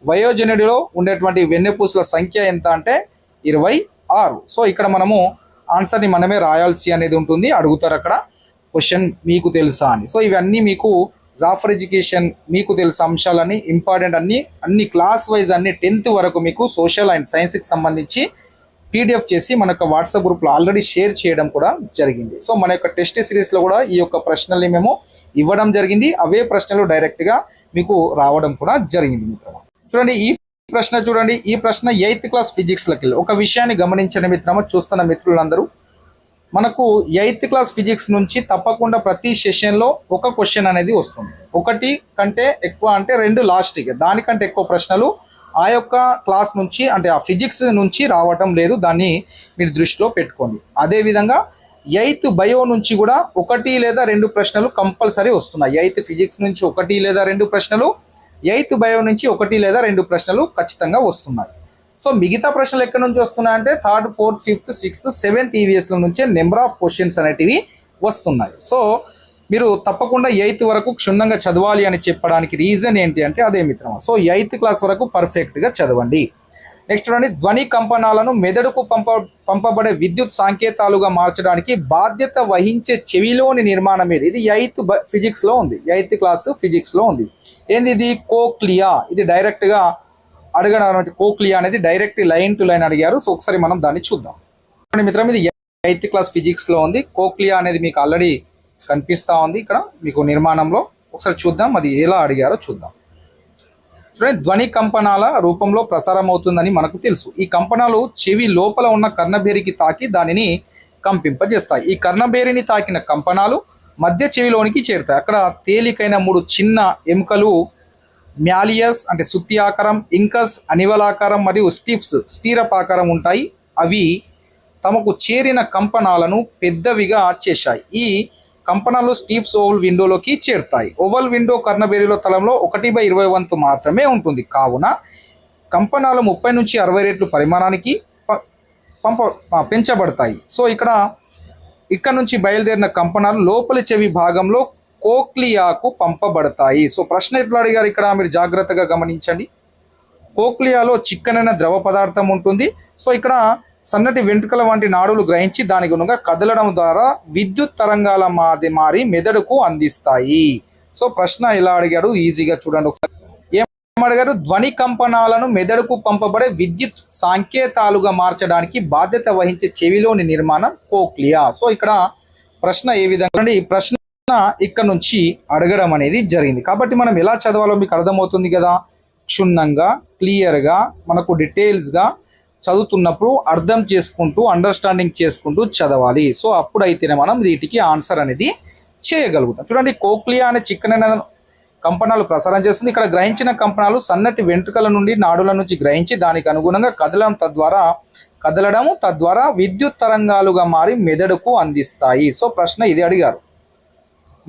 వయోజనుడిలో ఉండేటువంటి వెన్నెపూసల సంఖ్య ఎంత అంటే 26. సో ఇక్కడ మనము ఆన్సర్ని మనమే రాయాల్సి అనేది ఉంటుంది. అడుగుతారు అక్కడ క్వశ్చన్ మీకు తెలుసా అని. సో ఇవన్నీ మీకు జాఫర్ ఎడ్యుకేషన్ మీకు తెలుసు అంశాలని ఇంపార్టెంట్ అన్ని క్లాస్ వైజ్ అన్ని 10th వరకు మీకు సోషల్ అండ్ సైన్స్కి సంబంధించి పీడిఎఫ్ చేసి మన యొక్క వాట్సాప్ గ్రూప్లో ఆల్రెడీ షేర్ చేయడం కూడా జరిగింది. సో మన యొక్క టెస్ట్ సిరీస్లో కూడా ఈ యొక్క ప్రశ్నల్ని మేము ఇవ్వడం జరిగింది. అవే ప్రశ్నలు డైరెక్ట్గా మీకు రావడం కూడా జరిగింది మిత్రమా. చూడండి ఈ ప్రశ్న 8th క్లాస్ ఫిజిక్స్లోకి వెళ్ళి ఒక విషయాన్ని గమనించండి మిత్రమా. చూస్తున్న మిత్రులందరూ, మనకు 8th క్లాస్ ఫిజిక్స్ నుంచి తప్పకుండా ప్రతి సెషన్లో ఒక క్వశ్చన్ అనేది వస్తుంది. ఒకటి కంటే ఎక్కువ అంటే 2 లాస్ట్గా, దానికంటే ఎక్కువ ప్రశ్నలు ఆ యొక్క క్లాస్ నుంచి అంటే ఆ ఫిజిక్స్ నుంచి రావటం లేదు. దాన్ని మీరు దృష్టిలో పెట్టుకోండి. అదేవిధంగా 8th బయో నుంచి కూడా 1 లేదా 2 ప్రశ్నలు కంపల్సరీ వస్తున్నాయి. 8th ఫిజిక్స్ నుంచి 1 లేదా 2 ప్రశ్నలు, 8th బయో నుంచి 1 లేదా 2 ప్రశ్నలు ఖచ్చితంగా వస్తున్నాయి. సో మిగతా ప్రశ్నలు ఎక్కడి నుంచి వస్తున్నాయంటే 3rd, 4th, 5th, 6th, 7th ఈవీఎస్ల నుంచే నెంబర్ ఆఫ్ క్వశ్చన్స్ అనేటివి వస్తున్నాయి. సో మీరు తప్పకుండా 8th వరకు క్షుణ్ణంగా చదవాలి అని చెప్పడానికి రీజన్ ఏంటి అంటే అదే మిత్రమా. సో 8th క్లాస్ వరకు పర్ఫెక్ట్గా చదవండి. నెక్స్ట్ చూడండి, ధ్వని కంపనాలను మెదడుకు పంపబడే విద్యుత్ సంకేతాలుగా మార్చడానికి బాధ్యత వహించే చెవిలోని నిర్మాణం ఏది? ఇది 8th ఫిజిక్స్లో ఉంది, 8th క్లాస్ ఫిజిక్స్లో ఉంది. ఏంది ఇది? కోక్లియా. ఇది డైరెక్ట్గా అడగడం, కోక్లియా అనేది డైరెక్ట్ లైన్ టు లైన్ అడిగారు. సో ఒకసారి మనం దాన్ని చూద్దాం. మిత్రం, ఇది 8th క్లాస్ ఫిజిక్స్లో ఉంది. కోక్లియా అనేది మీకు ఆల్రెడీ కనిపిస్తూ ఉంది ఇక్కడ మీకు నిర్మాణంలో. ఒకసారి చూద్దాం అది ఎలా అడిగారో చూద్దాం. చూడండి, ధ్వని కంపనాల రూపంలో ప్రసారం అవుతుందని మనకు తెలుసు. ఈ కంపనాలు చెవి లోపల ఉన్న కర్ణబేరికి తాకి దానిని కంపింపజేస్తాయి. ఈ కర్ణబేరిని తాకిన కంపనాలు మధ్య చెవిలోనికి చేరుతాయి. అక్కడ తేలికైన 3 చిన్న ఎముకలు మ్యాలియస్ అంటే సుత్తి ఆకారం, ఇంకస్ అనివలాకారం మరియు స్టిఫ్స్ స్టీరపాకారం ఉంటాయి. అవి తమకు చేరిన కంపనాలను పెద్దవిగా చేశాయి. ఈ కంపనాలు స్టీఫ్స్ ఓవల్ విండోలోకి చేరుతాయి. ఓవల్ విండో కర్ణబేరిలో తలంలో 1/20 వంతు మాత్రమే ఉంటుంది. కావున కంపనాలు 30 నుంచి 60 రెట్లు పరిమాణానికి పెంచబడతాయి. సో ఇక్కడ నుంచి బయలుదేరిన కంపనాలు లోపలి చెవి భాగంలో కోక్లియాకు పంపబడతాయి. సో ప్రశ్న ఎట్లా అడిగారు ఇక్కడ మీరు జాగ్రత్తగా గమనించండి. కోక్లియాలో చిక్కనైన ద్రవ పదార్థం ఉంటుంది. సో ఇక్కడ సన్నటి వెంట్రుకల వంటి నాడులు గ్రహించి దాని గుణంగా కదలడం ద్వారా విద్యుత్ తరంగాల మారి మెదడుకు అందిస్తాయి. సో ప్రశ్న ఎలా అడిగాడు ఈజీగా చూడండి ఒకసారి. ఏమడిగారు? ధ్వని కంపనాలను మెదడుకు పంపబడే విద్యుత్ సంకేతాలుగా మార్చడానికి బాధ్యత వహించే చెవిలోని నిర్మాణం కోక్లియా. సో ఇక్కడ ప్రశ్న ఏ విధంగా, ఈ ప్రశ్న ఇక్కడ నుంచి అడగడం అనేది జరిగింది. కాబట్టి మనం ఎలా చదవాలో మీకు అర్థమవుతుంది కదా. క్షుణ్ణంగా, క్లియర్గా, మనకు డీటెయిల్స్గా చదువుతున్నప్పుడు అర్థం చేసుకుంటూ అండర్స్టాండింగ్ చేసుకుంటూ చదవాలి. సో అప్పుడైతేనే మనం వీటికి ఆన్సర్ అనేది చేయగలుగుతాం. చూడండి, కోక్లియా అనే చిక్కనైన కంపనాలు ప్రసారం చేస్తుంది. ఇక్కడ గ్రహించిన కంపనాలు సన్నటి వెంట్రుకల నుండి నాడుల నుంచి గ్రహించి దానికి అనుగుణంగా కదలడము తద్వారా విద్యుత్ తరంగాలుగా మారి మెదడుకు అందిస్తాయి. సో ప్రశ్న ఇది అడిగారు,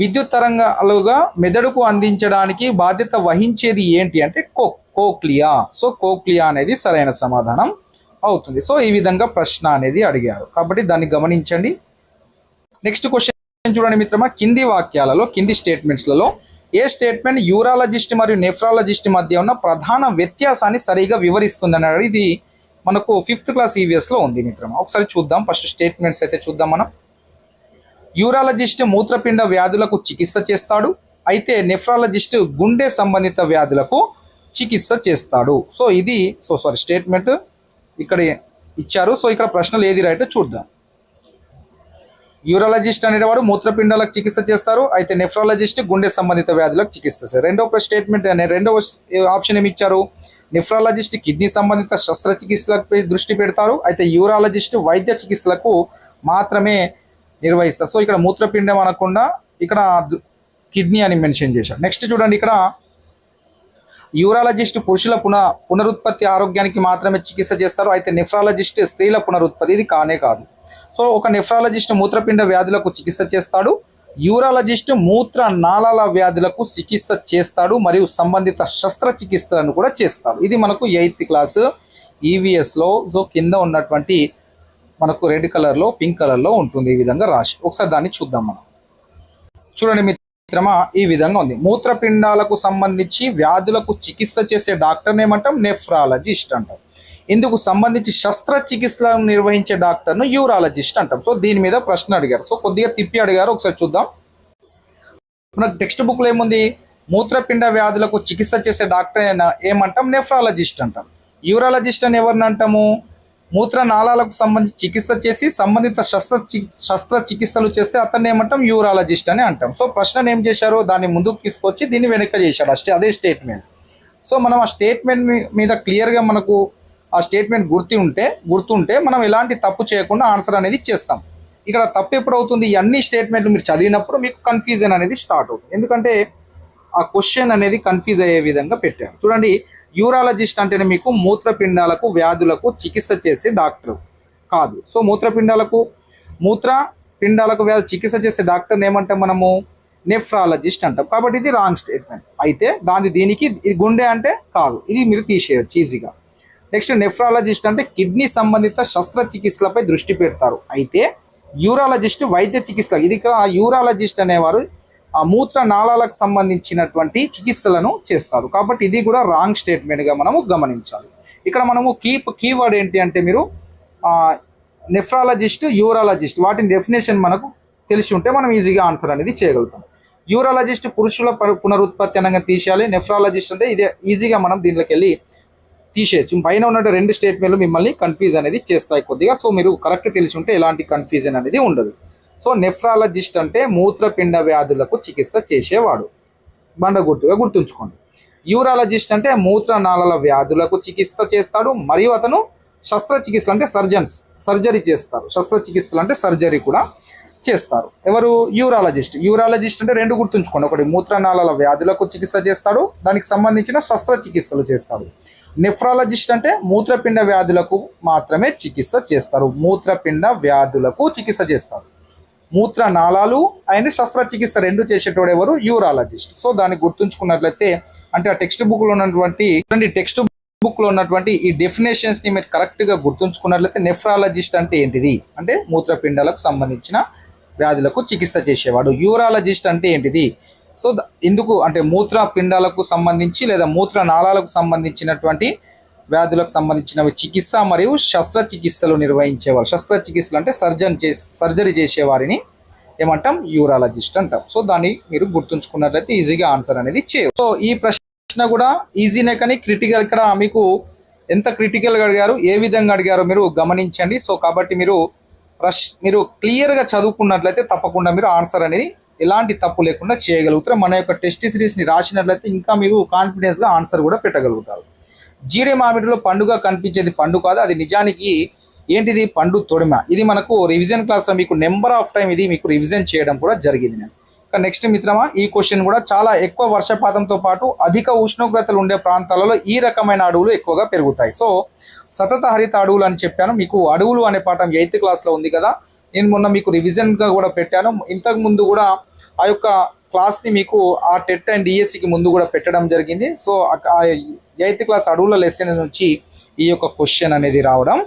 విద్యుత్ తరంగాలుగా మెదడుకు అందించడానికి బాధ్యత వహించేది ఏంటి అంటే కోక్లియా. సో కోక్లియా అనేది సరైన సమాధానం అవుతుంది. సో ఈ విధంగా ప్రశ్న అనేది అడిగారు కాబట్టి దాన్ని గమనించండి. నెక్స్ట్ క్వశ్చన్ చూడండి మిత్రమా, కింది వాక్యాలలో కింది స్టేట్మెంట్స్లలో ఏ స్టేట్మెంట్ యూరాలజిస్ట్ మరియు నెఫ్రాలజిస్ట్ మధ్య ఉన్న ప్రధాన వ్యత్యాసాన్ని సరిగా వివరిస్తుంది అన్నాడు. ఇది మనకు 5th క్లాస్ ఈవీఎస్లో ఉంది మిత్రమా. ఒకసారి చూద్దాం, ఫస్ట్ స్టేట్మెంట్స్ అయితే చూద్దాం మనం. యూరాలజిస్ట్ మూత్రపిండ వ్యాధులకు చికిత్స చేస్తాడు, అయితే నెఫ్రాలజిస్ట్ గుండె సంబంధిత వ్యాధులకు చికిత్స చేస్తాడు. సో ఇది స్టేట్మెంట్ ఇక్కడ ఇచ్చారు. సో ఇక్కడ ప్రశ్నలు ఏది రైట్ చూద్దాం. యూరాలజిస్ట్ అనేవాడు మూత్రపిండాలకు చికిత్స చేస్తారు, అయితే నెఫ్రాలజిస్ట్ గుండె సంబంధిత వ్యాధులకు చికిత్స చేస్తారు. రెండవ స్టేట్మెంట్ రెండవ ఆప్షన్ ఏమి ఇచ్చారు, నెఫ్రాలజిస్ట్ కిడ్నీ సంబంధిత శస్త్రచికిత్సలపై దృష్టి పెడతారు, అయితే యూరాలజిస్ట్ వైద్య చికిత్సలకు మాత్రమే నిర్వహిస్తారు. సో ఇక్కడ మూత్రపిండం అనకుండా ఇక్కడ కిడ్నీ అని మెన్షన్ చేశారు. నెక్స్ట్ చూడండి, ఇక్కడ యూరాలజిస్ట్ పురుషుల పునరుత్పత్తి ఆరోగ్యానికి మాత్రమే చికిత్స చేస్తారు, అయితే నెఫ్రాలజిస్ట్ స్త్రీల పునరుత్పత్తి. ఇది కానే కాదు. సో ఒక నెఫ్రాలజిస్ట్ మూత్రపిండ వ్యాధులకు చికిత్స చేస్తాడు, యూరాలజిస్ట్ మూత్ర నాళాల వ్యాధులకు చికిత్స చేస్తాడు మరియు సంబంధిత శస్త్రచికిత్సలను కూడా చేస్తాడు. ఇది మనకు 8th క్లాస్ ఈవీఎస్లో సో కింద ఉన్నటువంటి మనకు రెడ్ కలర్లో పింక్ కలర్లో ఉంటుంది. ఈ విధంగా రాసి ఒకసారి దాన్ని చూద్దాం మనం. చూడండి మిత్రమా, ఈ విధంగా ఉంది. మూత్రపిండాలకు సంబంధించి వ్యాధులకు చికిత్స చేసే డాక్టర్ని ఏమంటాం, నెఫ్రాలజిస్ట్ అంటాం. ఇందుకు సంబంధించి శస్త్రచికిత్సలను నిర్వహించే డాక్టర్ను యూరాలజిస్ట్ అంటాం. సో దీని మీద ప్రశ్న అడిగారు. సో కొద్దిగా తిప్పి అడిగారు, ఒకసారి చూద్దాం. మనకు టెక్స్ట్ బుక్లో ఏముంది, మూత్రపిండ వ్యాధులకు చికిత్స చేసే డాక్టర్ ఏమంటాం, నెఫ్రాలజిస్ట్ అంటాం. యూరాలజిస్ట్ అని ఎవరిని అంటాము, మూత్ర నాళాలకు సంబంధించి చికిత్స చేసి సంబంధిత శస్త్రచికిత్సలు చేస్తే అతన్ని ఏమంటాం, యూరాలజిస్ట్ అని అంటాం. సో ప్రశ్నను ఏం చేశారు, దాన్ని ముందుకు తీసుకొచ్చి దీన్ని వెనక్కి చేశాడు. అదే స్టేట్మెంట్. సో మనం ఆ స్టేట్మెంట్ మీద క్లియర్గా మనకు ఆ స్టేట్మెంట్ గుర్తుంటే మనం ఎలాంటి తప్పు చేయకుండా ఆన్సర్ అనేది చేస్తాం. ఇక్కడ తప్పు ఎప్పుడు అవుతుంది, ఈ అన్ని స్టేట్మెంట్లు మీరు చదివినప్పుడు మీకు కన్ఫ్యూజన్ అనేది స్టార్ట్ అవుతుంది. ఎందుకంటే ఆ క్వశ్చన్ అనేది కన్ఫ్యూజ్ అయ్యే విధంగా పెట్టారు. చూడండి, యూరాలజిస్ట్ అంటేనే మీకు మూత్రపిండాలకు వ్యాధులకు చికిత్స చేసే డాక్టర్ కాదు. సో మూత్రపిండాలకు వ్యాధి చికిత్స చేసే డాక్టర్ని ఏమంటాం మనము, నెఫ్రాలజిస్ట్ అంటాం. కాబట్టి ఇది రాంగ్ స్టేట్మెంట్. అయితే దీనికి ఇది గుండె అంటే కాదు, ఇది మీరు తీసేయచ్చు ఈజీగా. నెక్స్ట్, నెఫ్రాలజిస్ట్ అంటే కిడ్నీ సంబంధిత శస్త్రచికిత్సలపై దృష్టి పెడతారు, అయితే యూరాలజిస్ట్ వైద్య చికిత్సలు. ఇది యూరాలజిస్ట్ అనేవారు ఆ మూత్ర నాళాలకు సంబంధించినటువంటి చికిత్సలను చేస్తారు. కాబట్టి ఇది కూడా రాంగ్ స్టేట్మెంట్గా మనము గమనించాలి. ఇక్కడ మనము కీవర్డ్ ఏంటి అంటే మీరు నెఫ్రాలజిస్ట్, యూరాలజిస్ట్ వాటిని డెఫినేషన్ మనకు తెలిసి ఉంటే మనం ఈజీగా ఆన్సర్ అనేది చేయగలుగుతాం. యూరాలజిస్ట్ పురుషుల పునరుత్పత్తి అనగా తీసేయాలి, నెఫ్రాలజిస్ట్ అంటే ఇదే ఈజీగా మనం దీంట్లోకి వెళ్ళి తీసేయచ్చు. పైన ఉన్న 2 స్టేట్మెంట్లు మిమ్మల్ని కన్ఫ్యూజ్ అనేది చేస్తాయి కొద్దిగా. సో మీరు కరెక్ట్ తెలిసి ఉంటే ఎలాంటి కన్ఫ్యూజన్ అనేది ఉండదు. సో నెఫ్రాలజిస్ట్ అంటే మూత్రపిండ వ్యాధులకు చికిత్స చేసేవాడు, గుర్తుగా గుర్తుంచుకోండి. యూరాలజిస్ట్ అంటే మూత్ర నాళాల వ్యాధులకు చికిత్స చేస్తాడు మరియు అతను శస్త్రచికిత్సలు అంటే సర్జరీ చేస్తారు. శస్త్రచికిత్సలు అంటే సర్జరీ కూడా చేస్తారు. ఎవరు, యూరాలజిస్ట్ అంటే 2 గుర్తుంచుకోండి. ఒకటి మూత్రనాళాల వ్యాధులకు చికిత్స చేస్తాడు, దానికి సంబంధించిన శస్త్రచికిత్సలు చేస్తాడు. నెఫ్రాలజిస్ట్ అంటే మూత్రపిండ వ్యాధులకు మాత్రమే చికిత్స చేస్తారు. మూత్ర నాళాలు అండ్ శస్త్రచికిత్స 2 చేసేటోడు ఎవరు, యూరాలజిస్ట్. సో దాన్ని గుర్తుంచుకున్నట్లయితే అంటే ఆ టెక్స్ట్ బుక్ లో ఉన్నటువంటి ఈ డెఫినేషన్స్ ని మీరు కరెక్ట్ గా గుర్తుంచుకున్నట్లయితే నెఫ్రాలజిస్ట్ అంటే ఏంటిది అంటే మూత్రపిండాలకు సంబంధించిన వ్యాధులకు చికిత్స చేసేవాడు. యూరాలజిస్ట్ అంటే ఏంటిది, సో ఎందుకు అంటే మూత్రపిండాలకు సంబంధించి లేదా మూత్ర నాళాలకు సంబంధించినటువంటి వ్యాధులకు సంబంధించిన చికిత్స మరియు శస్త్రచికిత్సలు నిర్వహించేవారు. శస్త్రచికిత్సలు అంటే సర్జరీ చేసేవారిని ఏమంటాం, యూరాలజిస్ట్ అంటాం. సో దాన్ని మీరు గుర్తుంచుకున్నట్లయితే ఈజీగా ఆన్సర్ అనేది చేయవచ్చు. సో ఈ ప్రశ్న కూడా ఈజీనే, కానీ క్రిటికల్ ఇక్కడ మీకు ఎంత క్రిటికల్గా అడిగారు, ఏ విధంగా అడిగారో మీరు గమనించండి. సో కాబట్టి మీరు క్లియర్గా చదువుకున్నట్లయితే తప్పకుండా మీరు ఆన్సర్ అనేది ఎలాంటి తప్పు లేకుండా చేయగలుగుతారు. మన యొక్క టెస్ట్ సిరీస్ని రాసినట్లయితే ఇంకా మీరు కాన్ఫిడెన్స్గా ఆన్సర్ కూడా పెట్టగలుగుతారు. జీడి మామిడిలో పండుగ కనిపించేది పండు కాదు, అది నిజానికి ఏంటిది పండు తొడిమ. ఇది మనకు రివిజన్ క్లాస్లో మీకు నెంబర్ ఆఫ్ టైం ఇది మీకు రివిజన్ చేయడం కూడా జరిగింది. నేను నెక్స్ట్ మిత్రమా, ఈ క్వశ్చన్ కూడా చాలా ఎక్కువ వర్షపాతంతో పాటు అధిక ఉష్ణోగ్రతలు ఉండే ప్రాంతాలలో ఈ రకమైన అడవులు ఎక్కువగా పెరుగుతాయి. సో సతత హరిత అడవులు అని చెప్పాను. మీకు అడవులు అనే పాఠం 8th క్లాస్లో ఉంది కదా, నేను మొన్న మీకు రివిజన్గా కూడా పెట్టాను. ఇంతకు ముందు కూడా ఆ యొక్క క్లాస్ని మీకు ఆ టెట్ అండ్ డిఎస్సికి ముందు కూడా పెట్టడం జరిగింది. సో ఆ 8th క్లాస్ అడవుల లెసన్ నుంచి ఈ యొక్క క్వశ్చన్ అనేది రావడం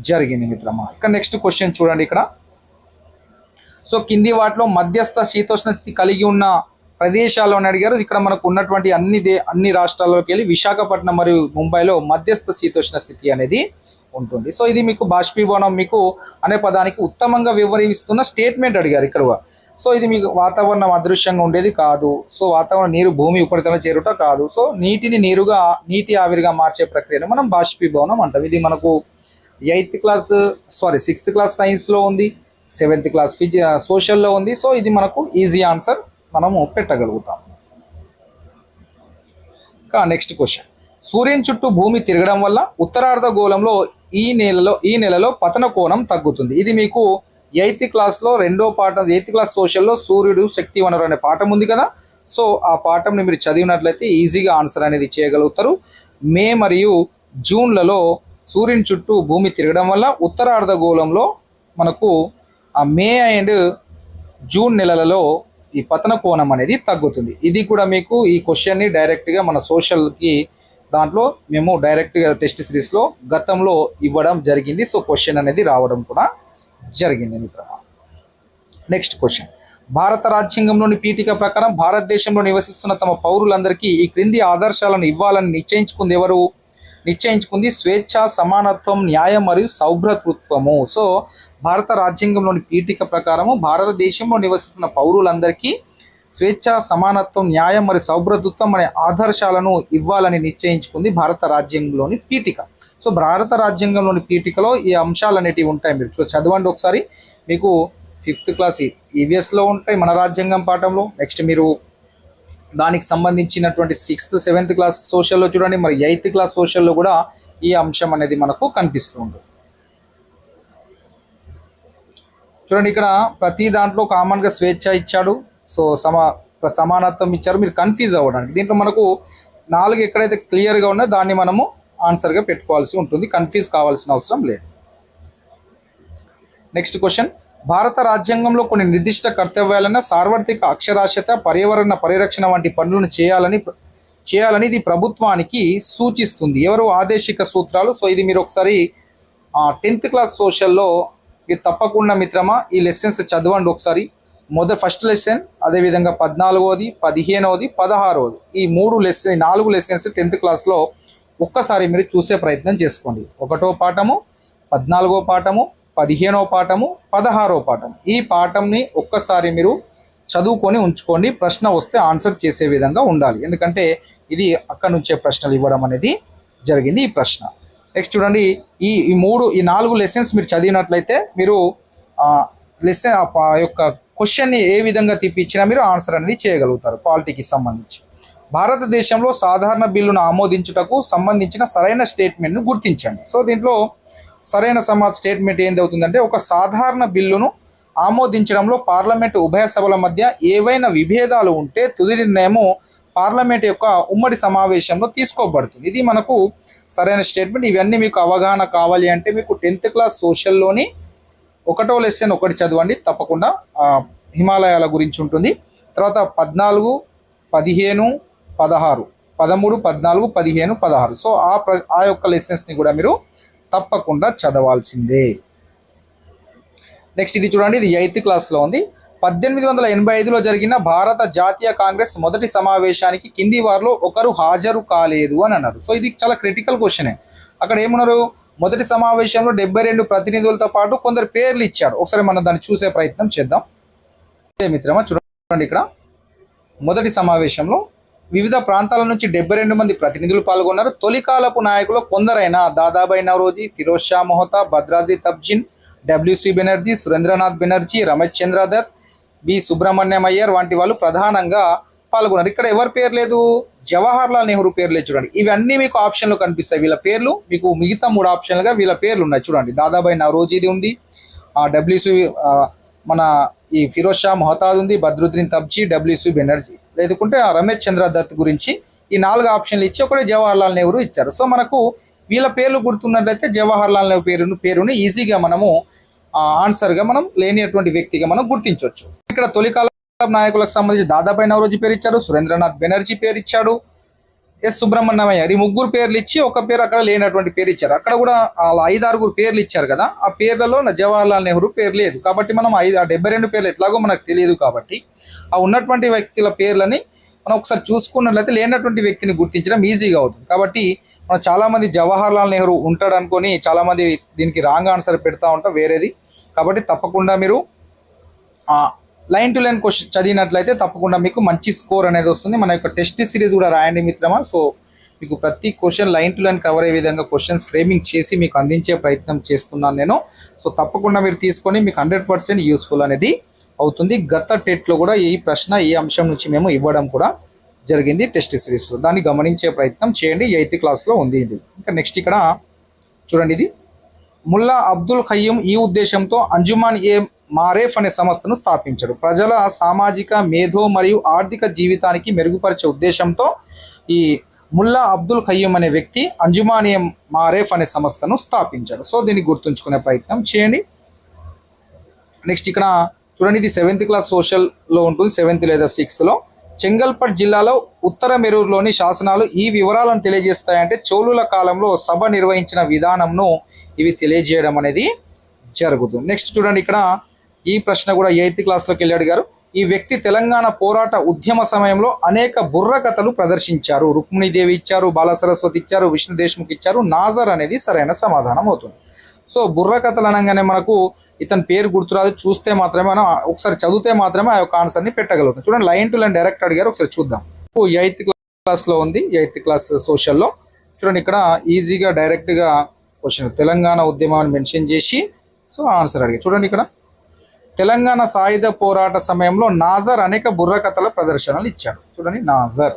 జరిగింది మిత్రమా. ఇక నెక్స్ట్ క్వశ్చన్ చూడండి ఇక్కడ. సో కింది వాటిలో మధ్యస్థ శీతోష్ణ స్థితి కలిగి ఉన్న ప్రదేశాల్లో అని అడిగారు. ఇక్కడ మనకు ఉన్నటువంటి అన్ని రాష్ట్రాల్లోకి వెళ్ళి విశాఖపట్నం మరియు ముంబైలో మధ్యస్థ శీతోష్ణ స్థితి అనేది ఉంటుంది. సో ఇది మీకు బాష్పీభవనం మీకు అనే పదానికి ఉత్తమంగా వివరిస్తున్న స్టేట్మెంట్ అడిగారు ఇక్కడ. సో ఇది మీకు వాతావరణం అదృశ్యంగా ఉండేది కాదు. సో వాతావరణం నీరు భూమి ఉపరితలం చేరుట కాదు. సో నీటిని నీటి ఆవిరిగా మార్చే ప్రక్రియను మనం బాష్పీభవనం అంటాం. ఇది మనకు 6th క్లాస్ సైన్స్లో ఉంది, 7th క్లాస్ సోషల్లో ఉంది. సో ఇది మనకు ఈజీ ఆన్సర్ మనము పెట్టగలుగుతాం. నెక్స్ట్ క్వశ్చన్, సూర్యుని చుట్టూ భూమి తిరగడం వల్ల ఉత్తరార్ధగోళంలో ఈ నెలలో పతన కోణం తగ్గుతుంది. ఇది మీకు 8th క్లాస్లో 2వ పాఠం 8th క్లాస్ సోషల్లో సూర్యుడు శక్తి వనరు అనే పాఠం ఉంది కదా. సో ఆ పాఠంని మీరు చదివినట్లయితే ఈజీగా ఆన్సర్ అనేది చేయగలుగుతారు. మే మరియు జూన్లలో సూర్యుని చుట్టూ భూమి తిరగడం వల్ల ఉత్తరార్ధగోళంలో మనకు ఆ మే అండ్ జూన్ నెలలలో ఈ పతన కోణం అనేది తగ్గుతుంది. ఇది కూడా మీకు ఈ క్వశ్చన్ని డైరెక్ట్గా మన సోషల్కి దాంట్లో మేము డైరెక్ట్గా టెస్ట్ సిరీస్లో గతంలో ఇవ్వడం జరిగింది. సో క్వశ్చన్ అనేది రావడం కూడా జరిగింది మిత్రమా. నెక్స్ట్ క్వశ్చన్, భారత రాజ్యాంగంలోని పీఠిక ప్రకారం భారతదేశంలో నివసిస్తున్న తమ పౌరులందరికీ ఈ క్రింది ఆదర్శాలను ఇవ్వాలని నిశ్చయించుకుంది స్వేచ్ఛ, సమానత్వం, న్యాయం మరియు సౌభ్రతృత్వము. సో భారత రాజ్యాంగంలోని పీఠిక ప్రకారము భారతదేశంలో నివసిస్తున్న పౌరులందరికీ స్వేచ్ఛ, సమానత్వం, న్యాయం మరియు సౌభ్రతృత్వం అనే ఆదర్శాలను ఇవ్వాలని నిశ్చయించుకుంది భారత రాజ్యాంగంలోని పీఠిక. సో భారత రాజ్యాంగంలోని పీఠికలో ఈ అంశాలు అనేటివి ఉంటాయి. మీరు చదవండి ఒకసారి. మీకు 5th క్లాస్ ఈవీఎస్లో ఉంటాయి మన రాజ్యాంగం పాఠంలో. నెక్స్ట్ మీరు దానికి సంబంధించినటువంటి 6th, 7th క్లాస్ సోషల్లో చూడండి. మరి 8th క్లాస్ సోషల్లో కూడా ఈ అంశం అనేది మనకు కనిపిస్తుంది. చూడండి, ఇక్కడ ప్రతి దాంట్లో కామన్గా స్వేచ్ఛ ఇచ్చాడు. సో సమానత్వం ఇచ్చారు. మీరు కన్ఫ్యూజ్ అవ్వడానికి దీంట్లో మనకు 4 ఎక్కడైతే క్లియర్గా ఉన్నాయో దాన్ని మనము ఆన్సర్గా పెట్టుకోవాల్సి ఉంటుంది. కన్ఫ్యూజ్ కావాల్సిన అవసరం లేదు. నెక్స్ట్ క్వశ్చన్, భారత రాజ్యాంగంలో కొన్ని నిర్దిష్ట కర్తవ్యాలను సార్వత్రిక అక్షరాస్యత, పర్యావరణ పరిరక్షణ వంటి పనులను చేయాలని ఇది ప్రభుత్వానికి సూచిస్తుంది. ఎవరు ఆదేశిక సూత్రాలు? సో ఇది మీరు ఒకసారి 10th క్లాస్ సోషల్లో మీరు తప్పకుండా మిత్రమా ఈ లెసన్స్ చదవండి ఒకసారి. ఫస్ట్ లెసన్, అదేవిధంగా 14వది, 15వది, 16వది, ఈ 4 లెసన్స్ 10th క్లాస్లో ఒక్కసారి మీరు చూసే ప్రయత్నం చేసుకోండి. 1వ పాఠము, 14వ పాఠము, 15వ పాఠము, 16వ పాఠం. ఈ పాఠంని ఒక్కసారి మీరు చదువుకొని ఉంచుకోండి. ప్రశ్న వస్తే ఆన్సర్ చేసే విధంగా ఉండాలి. ఎందుకంటే ఇది అక్కడ నుంచే ప్రశ్నలు ఇవ్వడం అనేది జరిగింది ఈ ప్రశ్న. నెక్స్ట్ చూడండి, ఈ 4 లెసన్స్ మీరు చదివినట్లయితే మీరు లెసన్ యొక్క క్వశ్చన్ని ఏ విధంగా తిప్పించినా మీరు ఆన్సర్ అనేది చేయగలుగుతారు. పాలిటీకి సంబంధించి భారతదేశంలో సాధారణ బిల్లును ఆమోదించుటకు సంబంధించిన సరైన స్టేట్మెంట్ను గుర్తించండి. సో దీంట్లో సరైన స్టేట్మెంట్ ఏందవుతుందంటే, ఒక సాధారణ బిల్లును ఆమోదించడంలో పార్లమెంటు ఉభయ సభల మధ్య ఏవైనా విభేదాలు ఉంటే తుది నిర్ణయము పార్లమెంట్ యొక్క ఉమ్మడి సమావేశంలో తీసుకోబడుతుంది. ఇది మనకు సరైన స్టేట్మెంట్. ఇవన్నీ మీకు అవగాహన కావాలి అంటే మీకు 10th క్లాస్ సోషల్లోని 1వ లెసన్ ఒకటి చదవండి తప్పకుండా. హిమాలయాల గురించి ఉంటుంది. తర్వాత 14, 15, 16, 13, 14, 15, 16. సో ఆ యొక్క లెసన్స్ని కూడా మీరు తప్పకుండా చదవాల్సిందే. నెక్స్ట్ ఇది చూడండి, ఇది 8th క్లాస్లో ఉంది. 1885లో జరిగిన భారత జాతీయ కాంగ్రెస్ మొదటి సమావేశానికి కింది వారిలో ఒకరు హాజరు కాలేదు అని అన్నారు. సో ఇది చాలా క్రిటికల్ క్వశ్చనే. అక్కడ ఏమన్నారు, మొదటి సమావేశంలో 72 ప్రతినిధులతో పాటు కొందరు పేర్లు ఇచ్చాడు. ఒకసారి మనం దాన్ని చూసే ప్రయత్నం చేద్దాం. మిత్రమా చూడండి, ఇక్కడ మొదటి సమావేశంలో వివిధ ప్రాంతాల నుంచి 72 మంది ప్రతినిధులు పాల్గొన్నారు. తొలికాలపు నాయకులు కొందరైన దాదాబాయి నవరోజీ, ఫిరోజ్ షా మెహతా, భద్రాద్రి తబ్జిన్, డబ్ల్యూసి బెనర్జీ, సురేంద్రనాథ్ బెనర్జీ, రమేష్ చంద్ర దత్, బి సుబ్రహ్మణ్యం అయ్యర్ వంటి వాళ్ళు ప్రధానంగా పాల్గొన్నారు. ఇక్కడ ఎవరి పేరు లేదు, జవహర్ లాల్ నెహ్రూ పేరు లేదు. చూడండి ఇవన్నీ మీకు ఆప్షన్లు కనిపిస్తాయి. వీళ్ళ పేర్లు మీకు మిగతా 3 ఆప్షన్లుగా వీళ్ళ పేర్లు ఉన్నాయి. చూడండి దాదాబాయి నవరోజీది ఉంది, డబ్ల్యూసి మన ఈ ఫిరోజ్ షా మొహతాజ్ ఉంది, బద్రుద్దీన్ తబ్జీ, డబ్ల్యూసి బెనర్జీ, లేదుకుంటే రమేష్ చంద్ర దత్ గురించి ఈ 4 ఆప్షన్లు ఇచ్చి ఒకటే జవహర్ లాల్ నెహ్రూ ఇచ్చారు. సో మనకు వీళ్ళ పేర్లు గుర్తున్నట్లయితే జవహర్ లాల్ నెహ్రూ పేరుని ఈజీగా మనము ఆన్సర్గా మనం లేనిటువంటి వ్యక్తిగా మనం గుర్తించవచ్చు. ఇక్కడ తొలికాల నాయకులకు సంబంధించి దాదాబాయి నవరోజీ పేరు ఇచ్చాడు, సురేంద్రనాథ్ బెనర్జీ పేరు ఇచ్చాడు, ఎస్ సుబ్రహ్మణ్యమయ్య, ఈ 3 పేర్లు ఇచ్చి ఒక పేరు అక్కడ లేనటువంటి పేరు ఇచ్చారు. అక్కడ కూడా 5-6 పేర్లు ఇచ్చారు కదా, ఆ పేర్లలో జవహర్ లాల్ నెహ్రూ పేరు లేదు. కాబట్టి మనం 72 పేర్లు ఎట్లాగో మనకు తెలియదు కాబట్టి ఆ ఉన్నటువంటి వ్యక్తుల పేర్లని మనం ఒకసారి చూసుకున్నట్లయితే లేనటువంటి వ్యక్తిని గుర్తించడం ఈజీగా అవుతుంది. కాబట్టి మనం చాలామంది జవహర్ లాల్ నెహ్రూ ఉంటాడు అనుకొని చాలామంది దీనికి రాంగ్ ఆన్సర్ పెడతా ఉంటాం వేరేది. కాబట్టి తప్పకుండా మీరు లైన్ టు లైన్ క్వశ్చన్ చదివినట్లయితే తప్పకుండా మీకు మంచి స్కోర్ అనేది వస్తుంది. మన యొక్క టెస్ట్ సిరీస్ కూడా రాయండి మిత్రమా. సో మీకు ప్రతి question line to line cover అయ్యే విధంగా క్వశ్చన్స్ ఫ్రేమింగ్ చేసి మీకు అందించే ప్రయత్నం చేస్తున్నాను నేను. సో తప్పకుండా మీరు తీసుకొని మీకు 100% యూస్ఫుల్ అనేది అవుతుంది. గత టెట్లో కూడా ఈ ప్రశ్న ఈ అంశం నుంచి మేము ఇవ్వడం కూడా జరిగింది టెస్ట్ సిరీస్లో. దాన్ని గమనించే ప్రయత్నం చేయండి. 8th క్లాస్లో ఉంది ఇది. ఇంకా నెక్స్ట్ ఇక్కడ చూడండి, ఇది ముల్లా అబ్దుల్ ఖయ్యూమ్ ఈ ఉద్దేశంతో అంజుమాన్ ఏ మారేఫ్ అనే సంస్థను స్థాపించాడు. ప్రజల సామాజిక, మేధో మరియు ఆర్థిక జీవితానికి మెరుగుపరిచే ఉద్దేశంతో ఈ ముల్లా అబ్దుల్ ఖయ్యూమ్ అనే వ్యక్తి అంజుమాన్ ఏ మారేఫ్ అనే సంస్థను స్థాపించాడు. సో దీన్ని గుర్తుంచుకునే ప్రయత్నం చేయండి. నెక్స్ట్ ఇక్కడ చూడండి, ఇది 7th క్లాస్ సోషల్లో ఉంటుంది, 7th లేదా 6thలో. చెంగల్పట్ జిల్లాలో ఉత్తర మెరూరులోని శాసనాలు ఈ వివరాలను తెలియజేస్తాయంటే చోళుల కాలంలో సభ నిర్వహించిన విధానంను ఇవి తెలియజేయడం అనేది జరుగుతుంది. నెక్స్ట్ చూడండి, ఇక్కడ ఈ ప్రశ్న కూడా 8th క్లాస్లోకి వెళ్ళి అడిగారు. ఈ వ్యక్తి తెలంగాణ పోరాట ఉద్యమ సమయంలో అనేక బుర్ర కథలు ప్రదర్శించారు. రుక్మిణీదేవి ఇచ్చారు, బాల సరస్వతి ఇచ్చారు, విష్ణు దేశ్ముఖ్ ఇచ్చారు. నాజర్ అనేది సరైన సమాధానం అవుతుంది. సో బుర్ర కథలు అనగానే మనకు ఇతని పేరు గుర్తురాదు, చూస్తే మాత్రమే మనం ఒకసారి చదివితే మాత్రమే ఆ యొక్క ఆన్సర్ని పెట్టగలుగుతాం. చూడండి లైన్ టు లైన్ డైరెక్ట్ అడిగారు, ఒకసారి చూద్దాం. 8th క్లాస్లో ఉంది, 8th క్లాస్ సోషల్లో. చూడండి ఇక్కడ ఈజీగా డైరెక్ట్గా క్వశ్చన్ తెలంగాణ ఉద్యమాన్ని మెన్షన్ చేసి సో ఆన్సర్ అడిగారు. చూడండి ఇక్కడ తెలంగాణ సాయుధ పోరాట సమయంలో నాజర్ అనేక బుర్ర కథల ప్రదర్శనలు ఇచ్చాడు. చూడండి నాజర్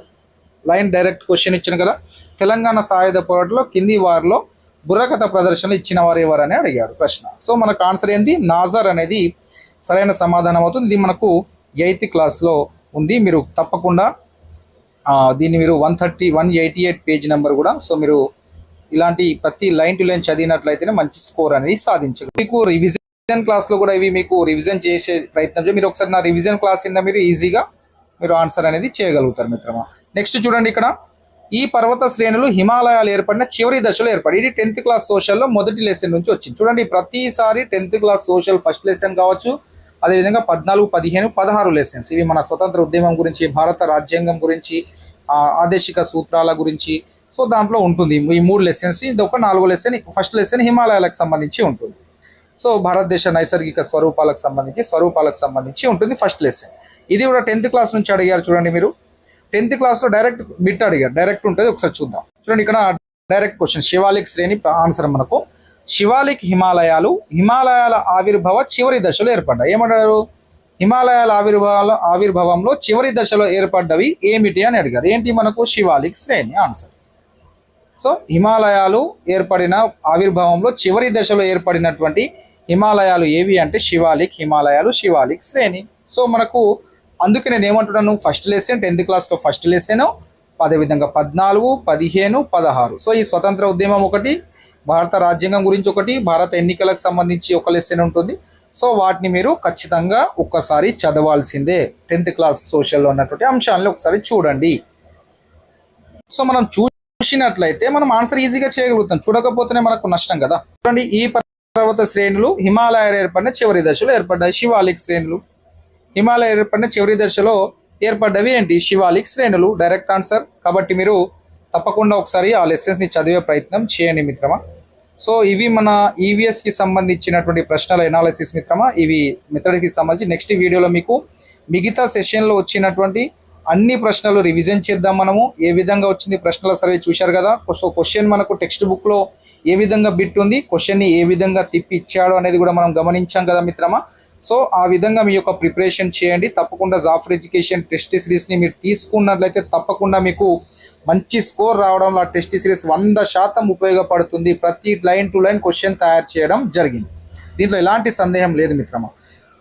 లైన్ డైరెక్ట్ క్వశ్చన్ ఇచ్చాను కదా, తెలంగాణ సాయుధ పోరాటంలో కింది వారిలో బుర్రకథ ప్రదర్శనలు ఇచ్చిన వారు ఎవరని అడిగాడు ప్రశ్న. సో మనకు ఆన్సర్ ఏంటి, నాజర్ అనేది సరైన సమాధానం అవుతుంది. ఇది మనకు 8th క్లాస్లో ఉంది. మీరు తప్పకుండా దీన్ని మీరు 188 పేజ్ నెంబర్ కూడా. సో మీరు ఇలాంటి ప్రతి లైన్ టు లైన్ చదివినట్లయితేనే మంచి స్కోర్ అనేది సాధించగలరు. మీకు రివిజన్ క్లాస్లో కూడా ఇవి మీకు రివిజన్ చేసే ప్రయత్నం చేయండి. మీరు ఒకసారి నా రివిజన్ క్లాస్ కింద మీరు ఈజీగా మీరు ఆన్సర్ అనేది చేయగలుగుతారు మిత్రమా. నెక్స్ట్ చూడండి, ఇక్కడ ఈ పర్వత శ్రేణులు హిమాలయాలు ఏర్పడిన చివరి దశలో ఏర్పడి. ఇది 10th క్లాస్ సోషల్లో మొదటి లెసన్ నుంచి వచ్చింది. చూడండి ప్రతిసారి 10th class social first lesson కావచ్చు, అదేవిధంగా 14, 15, 16 లెసన్స్ ఇవి మన స్వతంత్ర ఉద్యమం గురించి, భారత రాజ్యాంగం గురించి, ఆదేశిక సూత్రాల గురించి. సో దాంట్లో ఉంటుంది ఈ 3 లెసన్స్. ఇది ఒక 4వ లెసన్. ఫస్ట్ లెసన్ హిమాలయాలకు సంబంధించి ఉంటుంది. సో భారతదేశ నైసర్గిక స్వరూపాలకు సంబంధించి ఉంటుంది ఫస్ట్ లెసన్. ఇది కూడా 10th క్లాస్ నుంచి అడిగారు. చూడండి మీరు 10th క్లాస్లో డైరెక్ట్ బిట్ అడిగారు, డైరెక్ట్ ఉంటుంది, ఒకసారి చూద్దాం. చూడండి ఇక్కడ డైరెక్ట్ క్వశ్చన్ శివాలిక్ శ్రేణి ఆన్సర్ మనకు శివాలిక్ హిమాలయాల ఆవిర్భావ చివరి దశలో ఏర్పడ్డాయి. ఏమంటారు, హిమాలయాల ఆవిర్భావంలో చివరి దశలో ఏర్పడ్డవి ఏమిటి అని అడిగారు. ఏంటి మనకు శివాలిక్ శ్రేణి ఆన్సర్. సో హిమాలయాలు ఏర్పడిన ఆవిర్భావంలో చివరి దశలో ఏర్పడినటువంటి హిమాలయాలు ఏవి అంటే శివాలిక్ శ్రేణి. సో మనకు అందుకే నేను ఏమంటున్నాను, ఫస్ట్ లెసన్ 10th క్లాస్లో ఫస్ట్ లెసన్, అదేవిధంగా 14, 15, 16. సో ఈ స్వతంత్ర ఉద్యమం ఒకటి, భారత రాజ్యాంగం గురించి ఒకటి, భారత ఎన్నికలకు సంబంధించి ఒక లెసన్ ఉంటుంది. సో వాటిని మీరు ఖచ్చితంగా ఒక్కసారి చదవాల్సిందే. 10th క్లాస్ సోషల్లో ఉన్నటువంటి అంశాలను ఒకసారి చూడండి. సో మనం చూసినట్లయితే మనం ఆన్సర్ ఈజీగా చేయగలుగుతాం, చూడకపోతేనే మనకు నష్టం కదా. చూడండి ఈ పర్వత శ్రేణులు హిమాలయాలు ఏర్పడిన చివరి దశలో ఏర్పడ్డాయి. శివాలిక్ శ్రేణులు హిమాలయ ఏర్పడిన చివరి దశలో ఏర్పడ్డవి ఏంటి, శివాలిక్ శ్రేణులు. Direct answer. కాబట్టి మీరు తప్పకుండా ఒకసారి ఆ లెసన్స్ని చదివే ప్రయత్నం చేయండి మిత్రమా. సో ఇవి మన ఈవీఎస్కి సంబంధించినటువంటి ప్రశ్నల ఎనాలిసిస్ మిత్రమా. ఇవి మెథడ్కి సంబంధించి నెక్స్ట్ వీడియోలో మీకు మిగతా సెషన్లో వచ్చినటువంటి అన్ని ప్రశ్నలు రివిజన్ చేద్దాం. మనము ఏ విధంగా వచ్చింది ప్రశ్నల సర్వే చూశారు కదా. సో క్వశ్చన్ మనకు టెక్స్ట్ బుక్ లో ఏ విధంగా బిట్ ఉంది, క్వశ్చన్ ని ఏ విధంగా తిప్పి ఇచ్చాడు అనేది కూడా మనం గమనించాం కదా మిత్రమా. సో ఆ విధంగా మీ యొక్క ప్రిపరేషన్ చేయండి. తప్పకుండా జాఫర్ ఎడ్యుకేషన్ టెస్ట్ సిరీస్ ని మీరు తీసుకున్నట్లయితే తప్పకుండా మీకు మంచి స్కోర్ రావడంలో ఆ టెస్ట్ సిరీస్ 100% ఉపయోగపడుతుంది. ప్రతి లైన్ టు లైన్ క్వశ్చన్ తయారు చేయడం జరిగింది. దీంట్లో ఎలాంటి సందేహం లేదు మిత్రమా.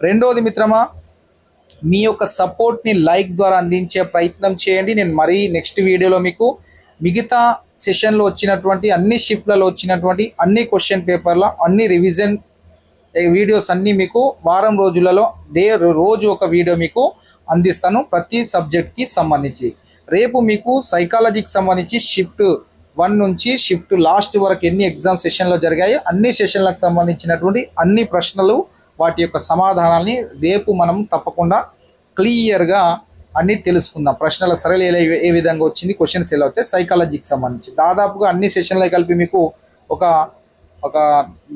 రెండోది మిత్రమా, మీ యొక్క సపోర్ట్ని లైక్ ద్వారా అందించే ప్రయత్నం చేయండి. నేను మరీ నెక్స్ట్ వీడియోలో మీకు మిగతా సెషన్లో వచ్చినటువంటి అన్ని షిఫ్ట్లలో వచ్చినటువంటి అన్ని క్వశ్చన్ పేపర్ల అన్ని రివిజన్ వీడియోస్ అన్నీ మీకు వారం రోజులలో రోజు ఒక వీడియో మీకు అందిస్తాను ప్రతి సబ్జెక్ట్కి సంబంధించి. రేపు మీకు సైకాలజీకి సంబంధించి షిఫ్ట్ 1 నుంచి షిఫ్ట్ లాస్ట్ వరకు ఎన్ని ఎగ్జామ్ సెషన్లో జరిగాయో అన్ని సెషన్లకు సంబంధించినటువంటి అన్ని ప్రశ్నలు వాటి యొక్క సమాధానాన్ని రేపు మనం తప్పకుండా క్లియర్గా అన్నీ తెలుసుకుందాం. ప్రశ్నల సరళి ఏ విధంగా వచ్చింది, క్వశ్చన్స్ ఎలా వచ్చాయి, సైకాలజీకి సంబంధించి దాదాపుగా అన్ని సెషన్లో కలిపి మీకు ఒక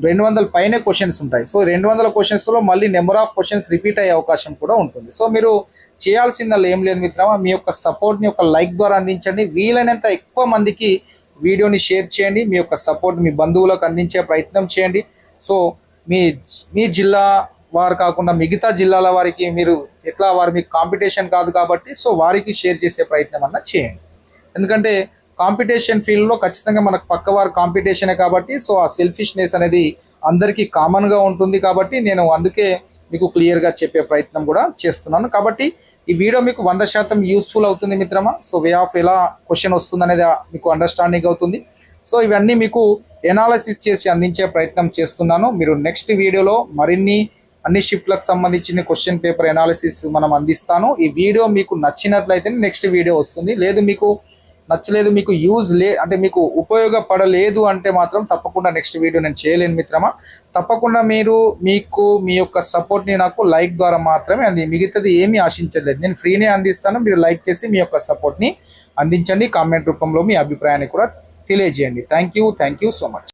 200 పైనే క్వశ్చన్స్ ఉంటాయి. సో 200 క్వశ్చన్స్లో మళ్ళీ నెంబర్ ఆఫ్ క్వశ్చన్స్ రిపీట్ అయ్యే అవకాశం కూడా ఉంటుంది. సో మీరు చేయాల్సిందల్లా ఏం లేదు మిత్రమా, మీ యొక్క సపోర్ట్ని ఒక లైక్ ద్వారా అందించండి. వీలైనంత ఎక్కువ మందికి వీడియోని షేర్ చేయండి. మీ యొక్క సపోర్ట్ మీ బంధువులకు అందించే ప్రయత్నం చేయండి. సో మీ జిల్లా వారు కాకుండా మిగతా జిల్లాల వారికి మీరు ఎట్లా వారు మీకు కాంపిటీషన్ కాదు కాబట్టి సో వారికి షేర్ చేసే ప్రయత్నం అన్న చేయండి. ఎందుకంటే కాంపిటీషన్ ఫీల్డ్లో ఖచ్చితంగా మనకు పక్క వారు కాంపిటీషనే కాబట్టి సో ఆ సెల్ఫిష్నెస్ అనేది అందరికీ కామన్గా ఉంటుంది. కాబట్టి నేను అందుకే మీకు క్లియర్గా చెప్పే ప్రయత్నం కూడా చేస్తున్నాను. కాబట్టి ఈ వీడియో మీకు 100% యూస్ఫుల్ అవుతుంది మిత్రమా. సో వే ఆఫ్ ఎలా క్వశ్చన్ వస్తుంది అనేది మీకు అండర్స్టాండింగ్ అవుతుంది. సో ఇవన్నీ మీకు ఎనాలిసిస్ చేసి అందించే ప్రయత్నం చేస్తున్నాను. మీరు నెక్స్ట్ వీడియోలో మరిన్ని అన్ని షిఫ్ట్లకు సంబంధించిన క్వశ్చన్ పేపర్ ఎనాలిసిస్ మనం అందిస్తాను. ఈ వీడియో మీకు నచ్చినట్లయితే నెక్స్ట్ వీడియో వస్తుంది. లేదు మీకు నచ్చలేదు, మీకు అంటే మీకు ఉపయోగపడలేదు అంటే మాత్రం తప్పకుండా నెక్స్ట్ వీడియో నేను చేయలేను మిత్రమా. తప్పకుండా మీకు మీ యొక్క సపోర్ట్ని నాకు లైక్ ద్వారా మాత్రమే మిగతాది ఏమీ ఆశించలేదు. నేను ఫ్రీనే అందిస్తాను. మీరు లైక్ చేసి మీ యొక్క సపోర్ట్ని అందించండి. కామెంట్ రూపంలో మీ అభిప్రాయాన్ని కూడా తెలియజేయండి. Thank you so much.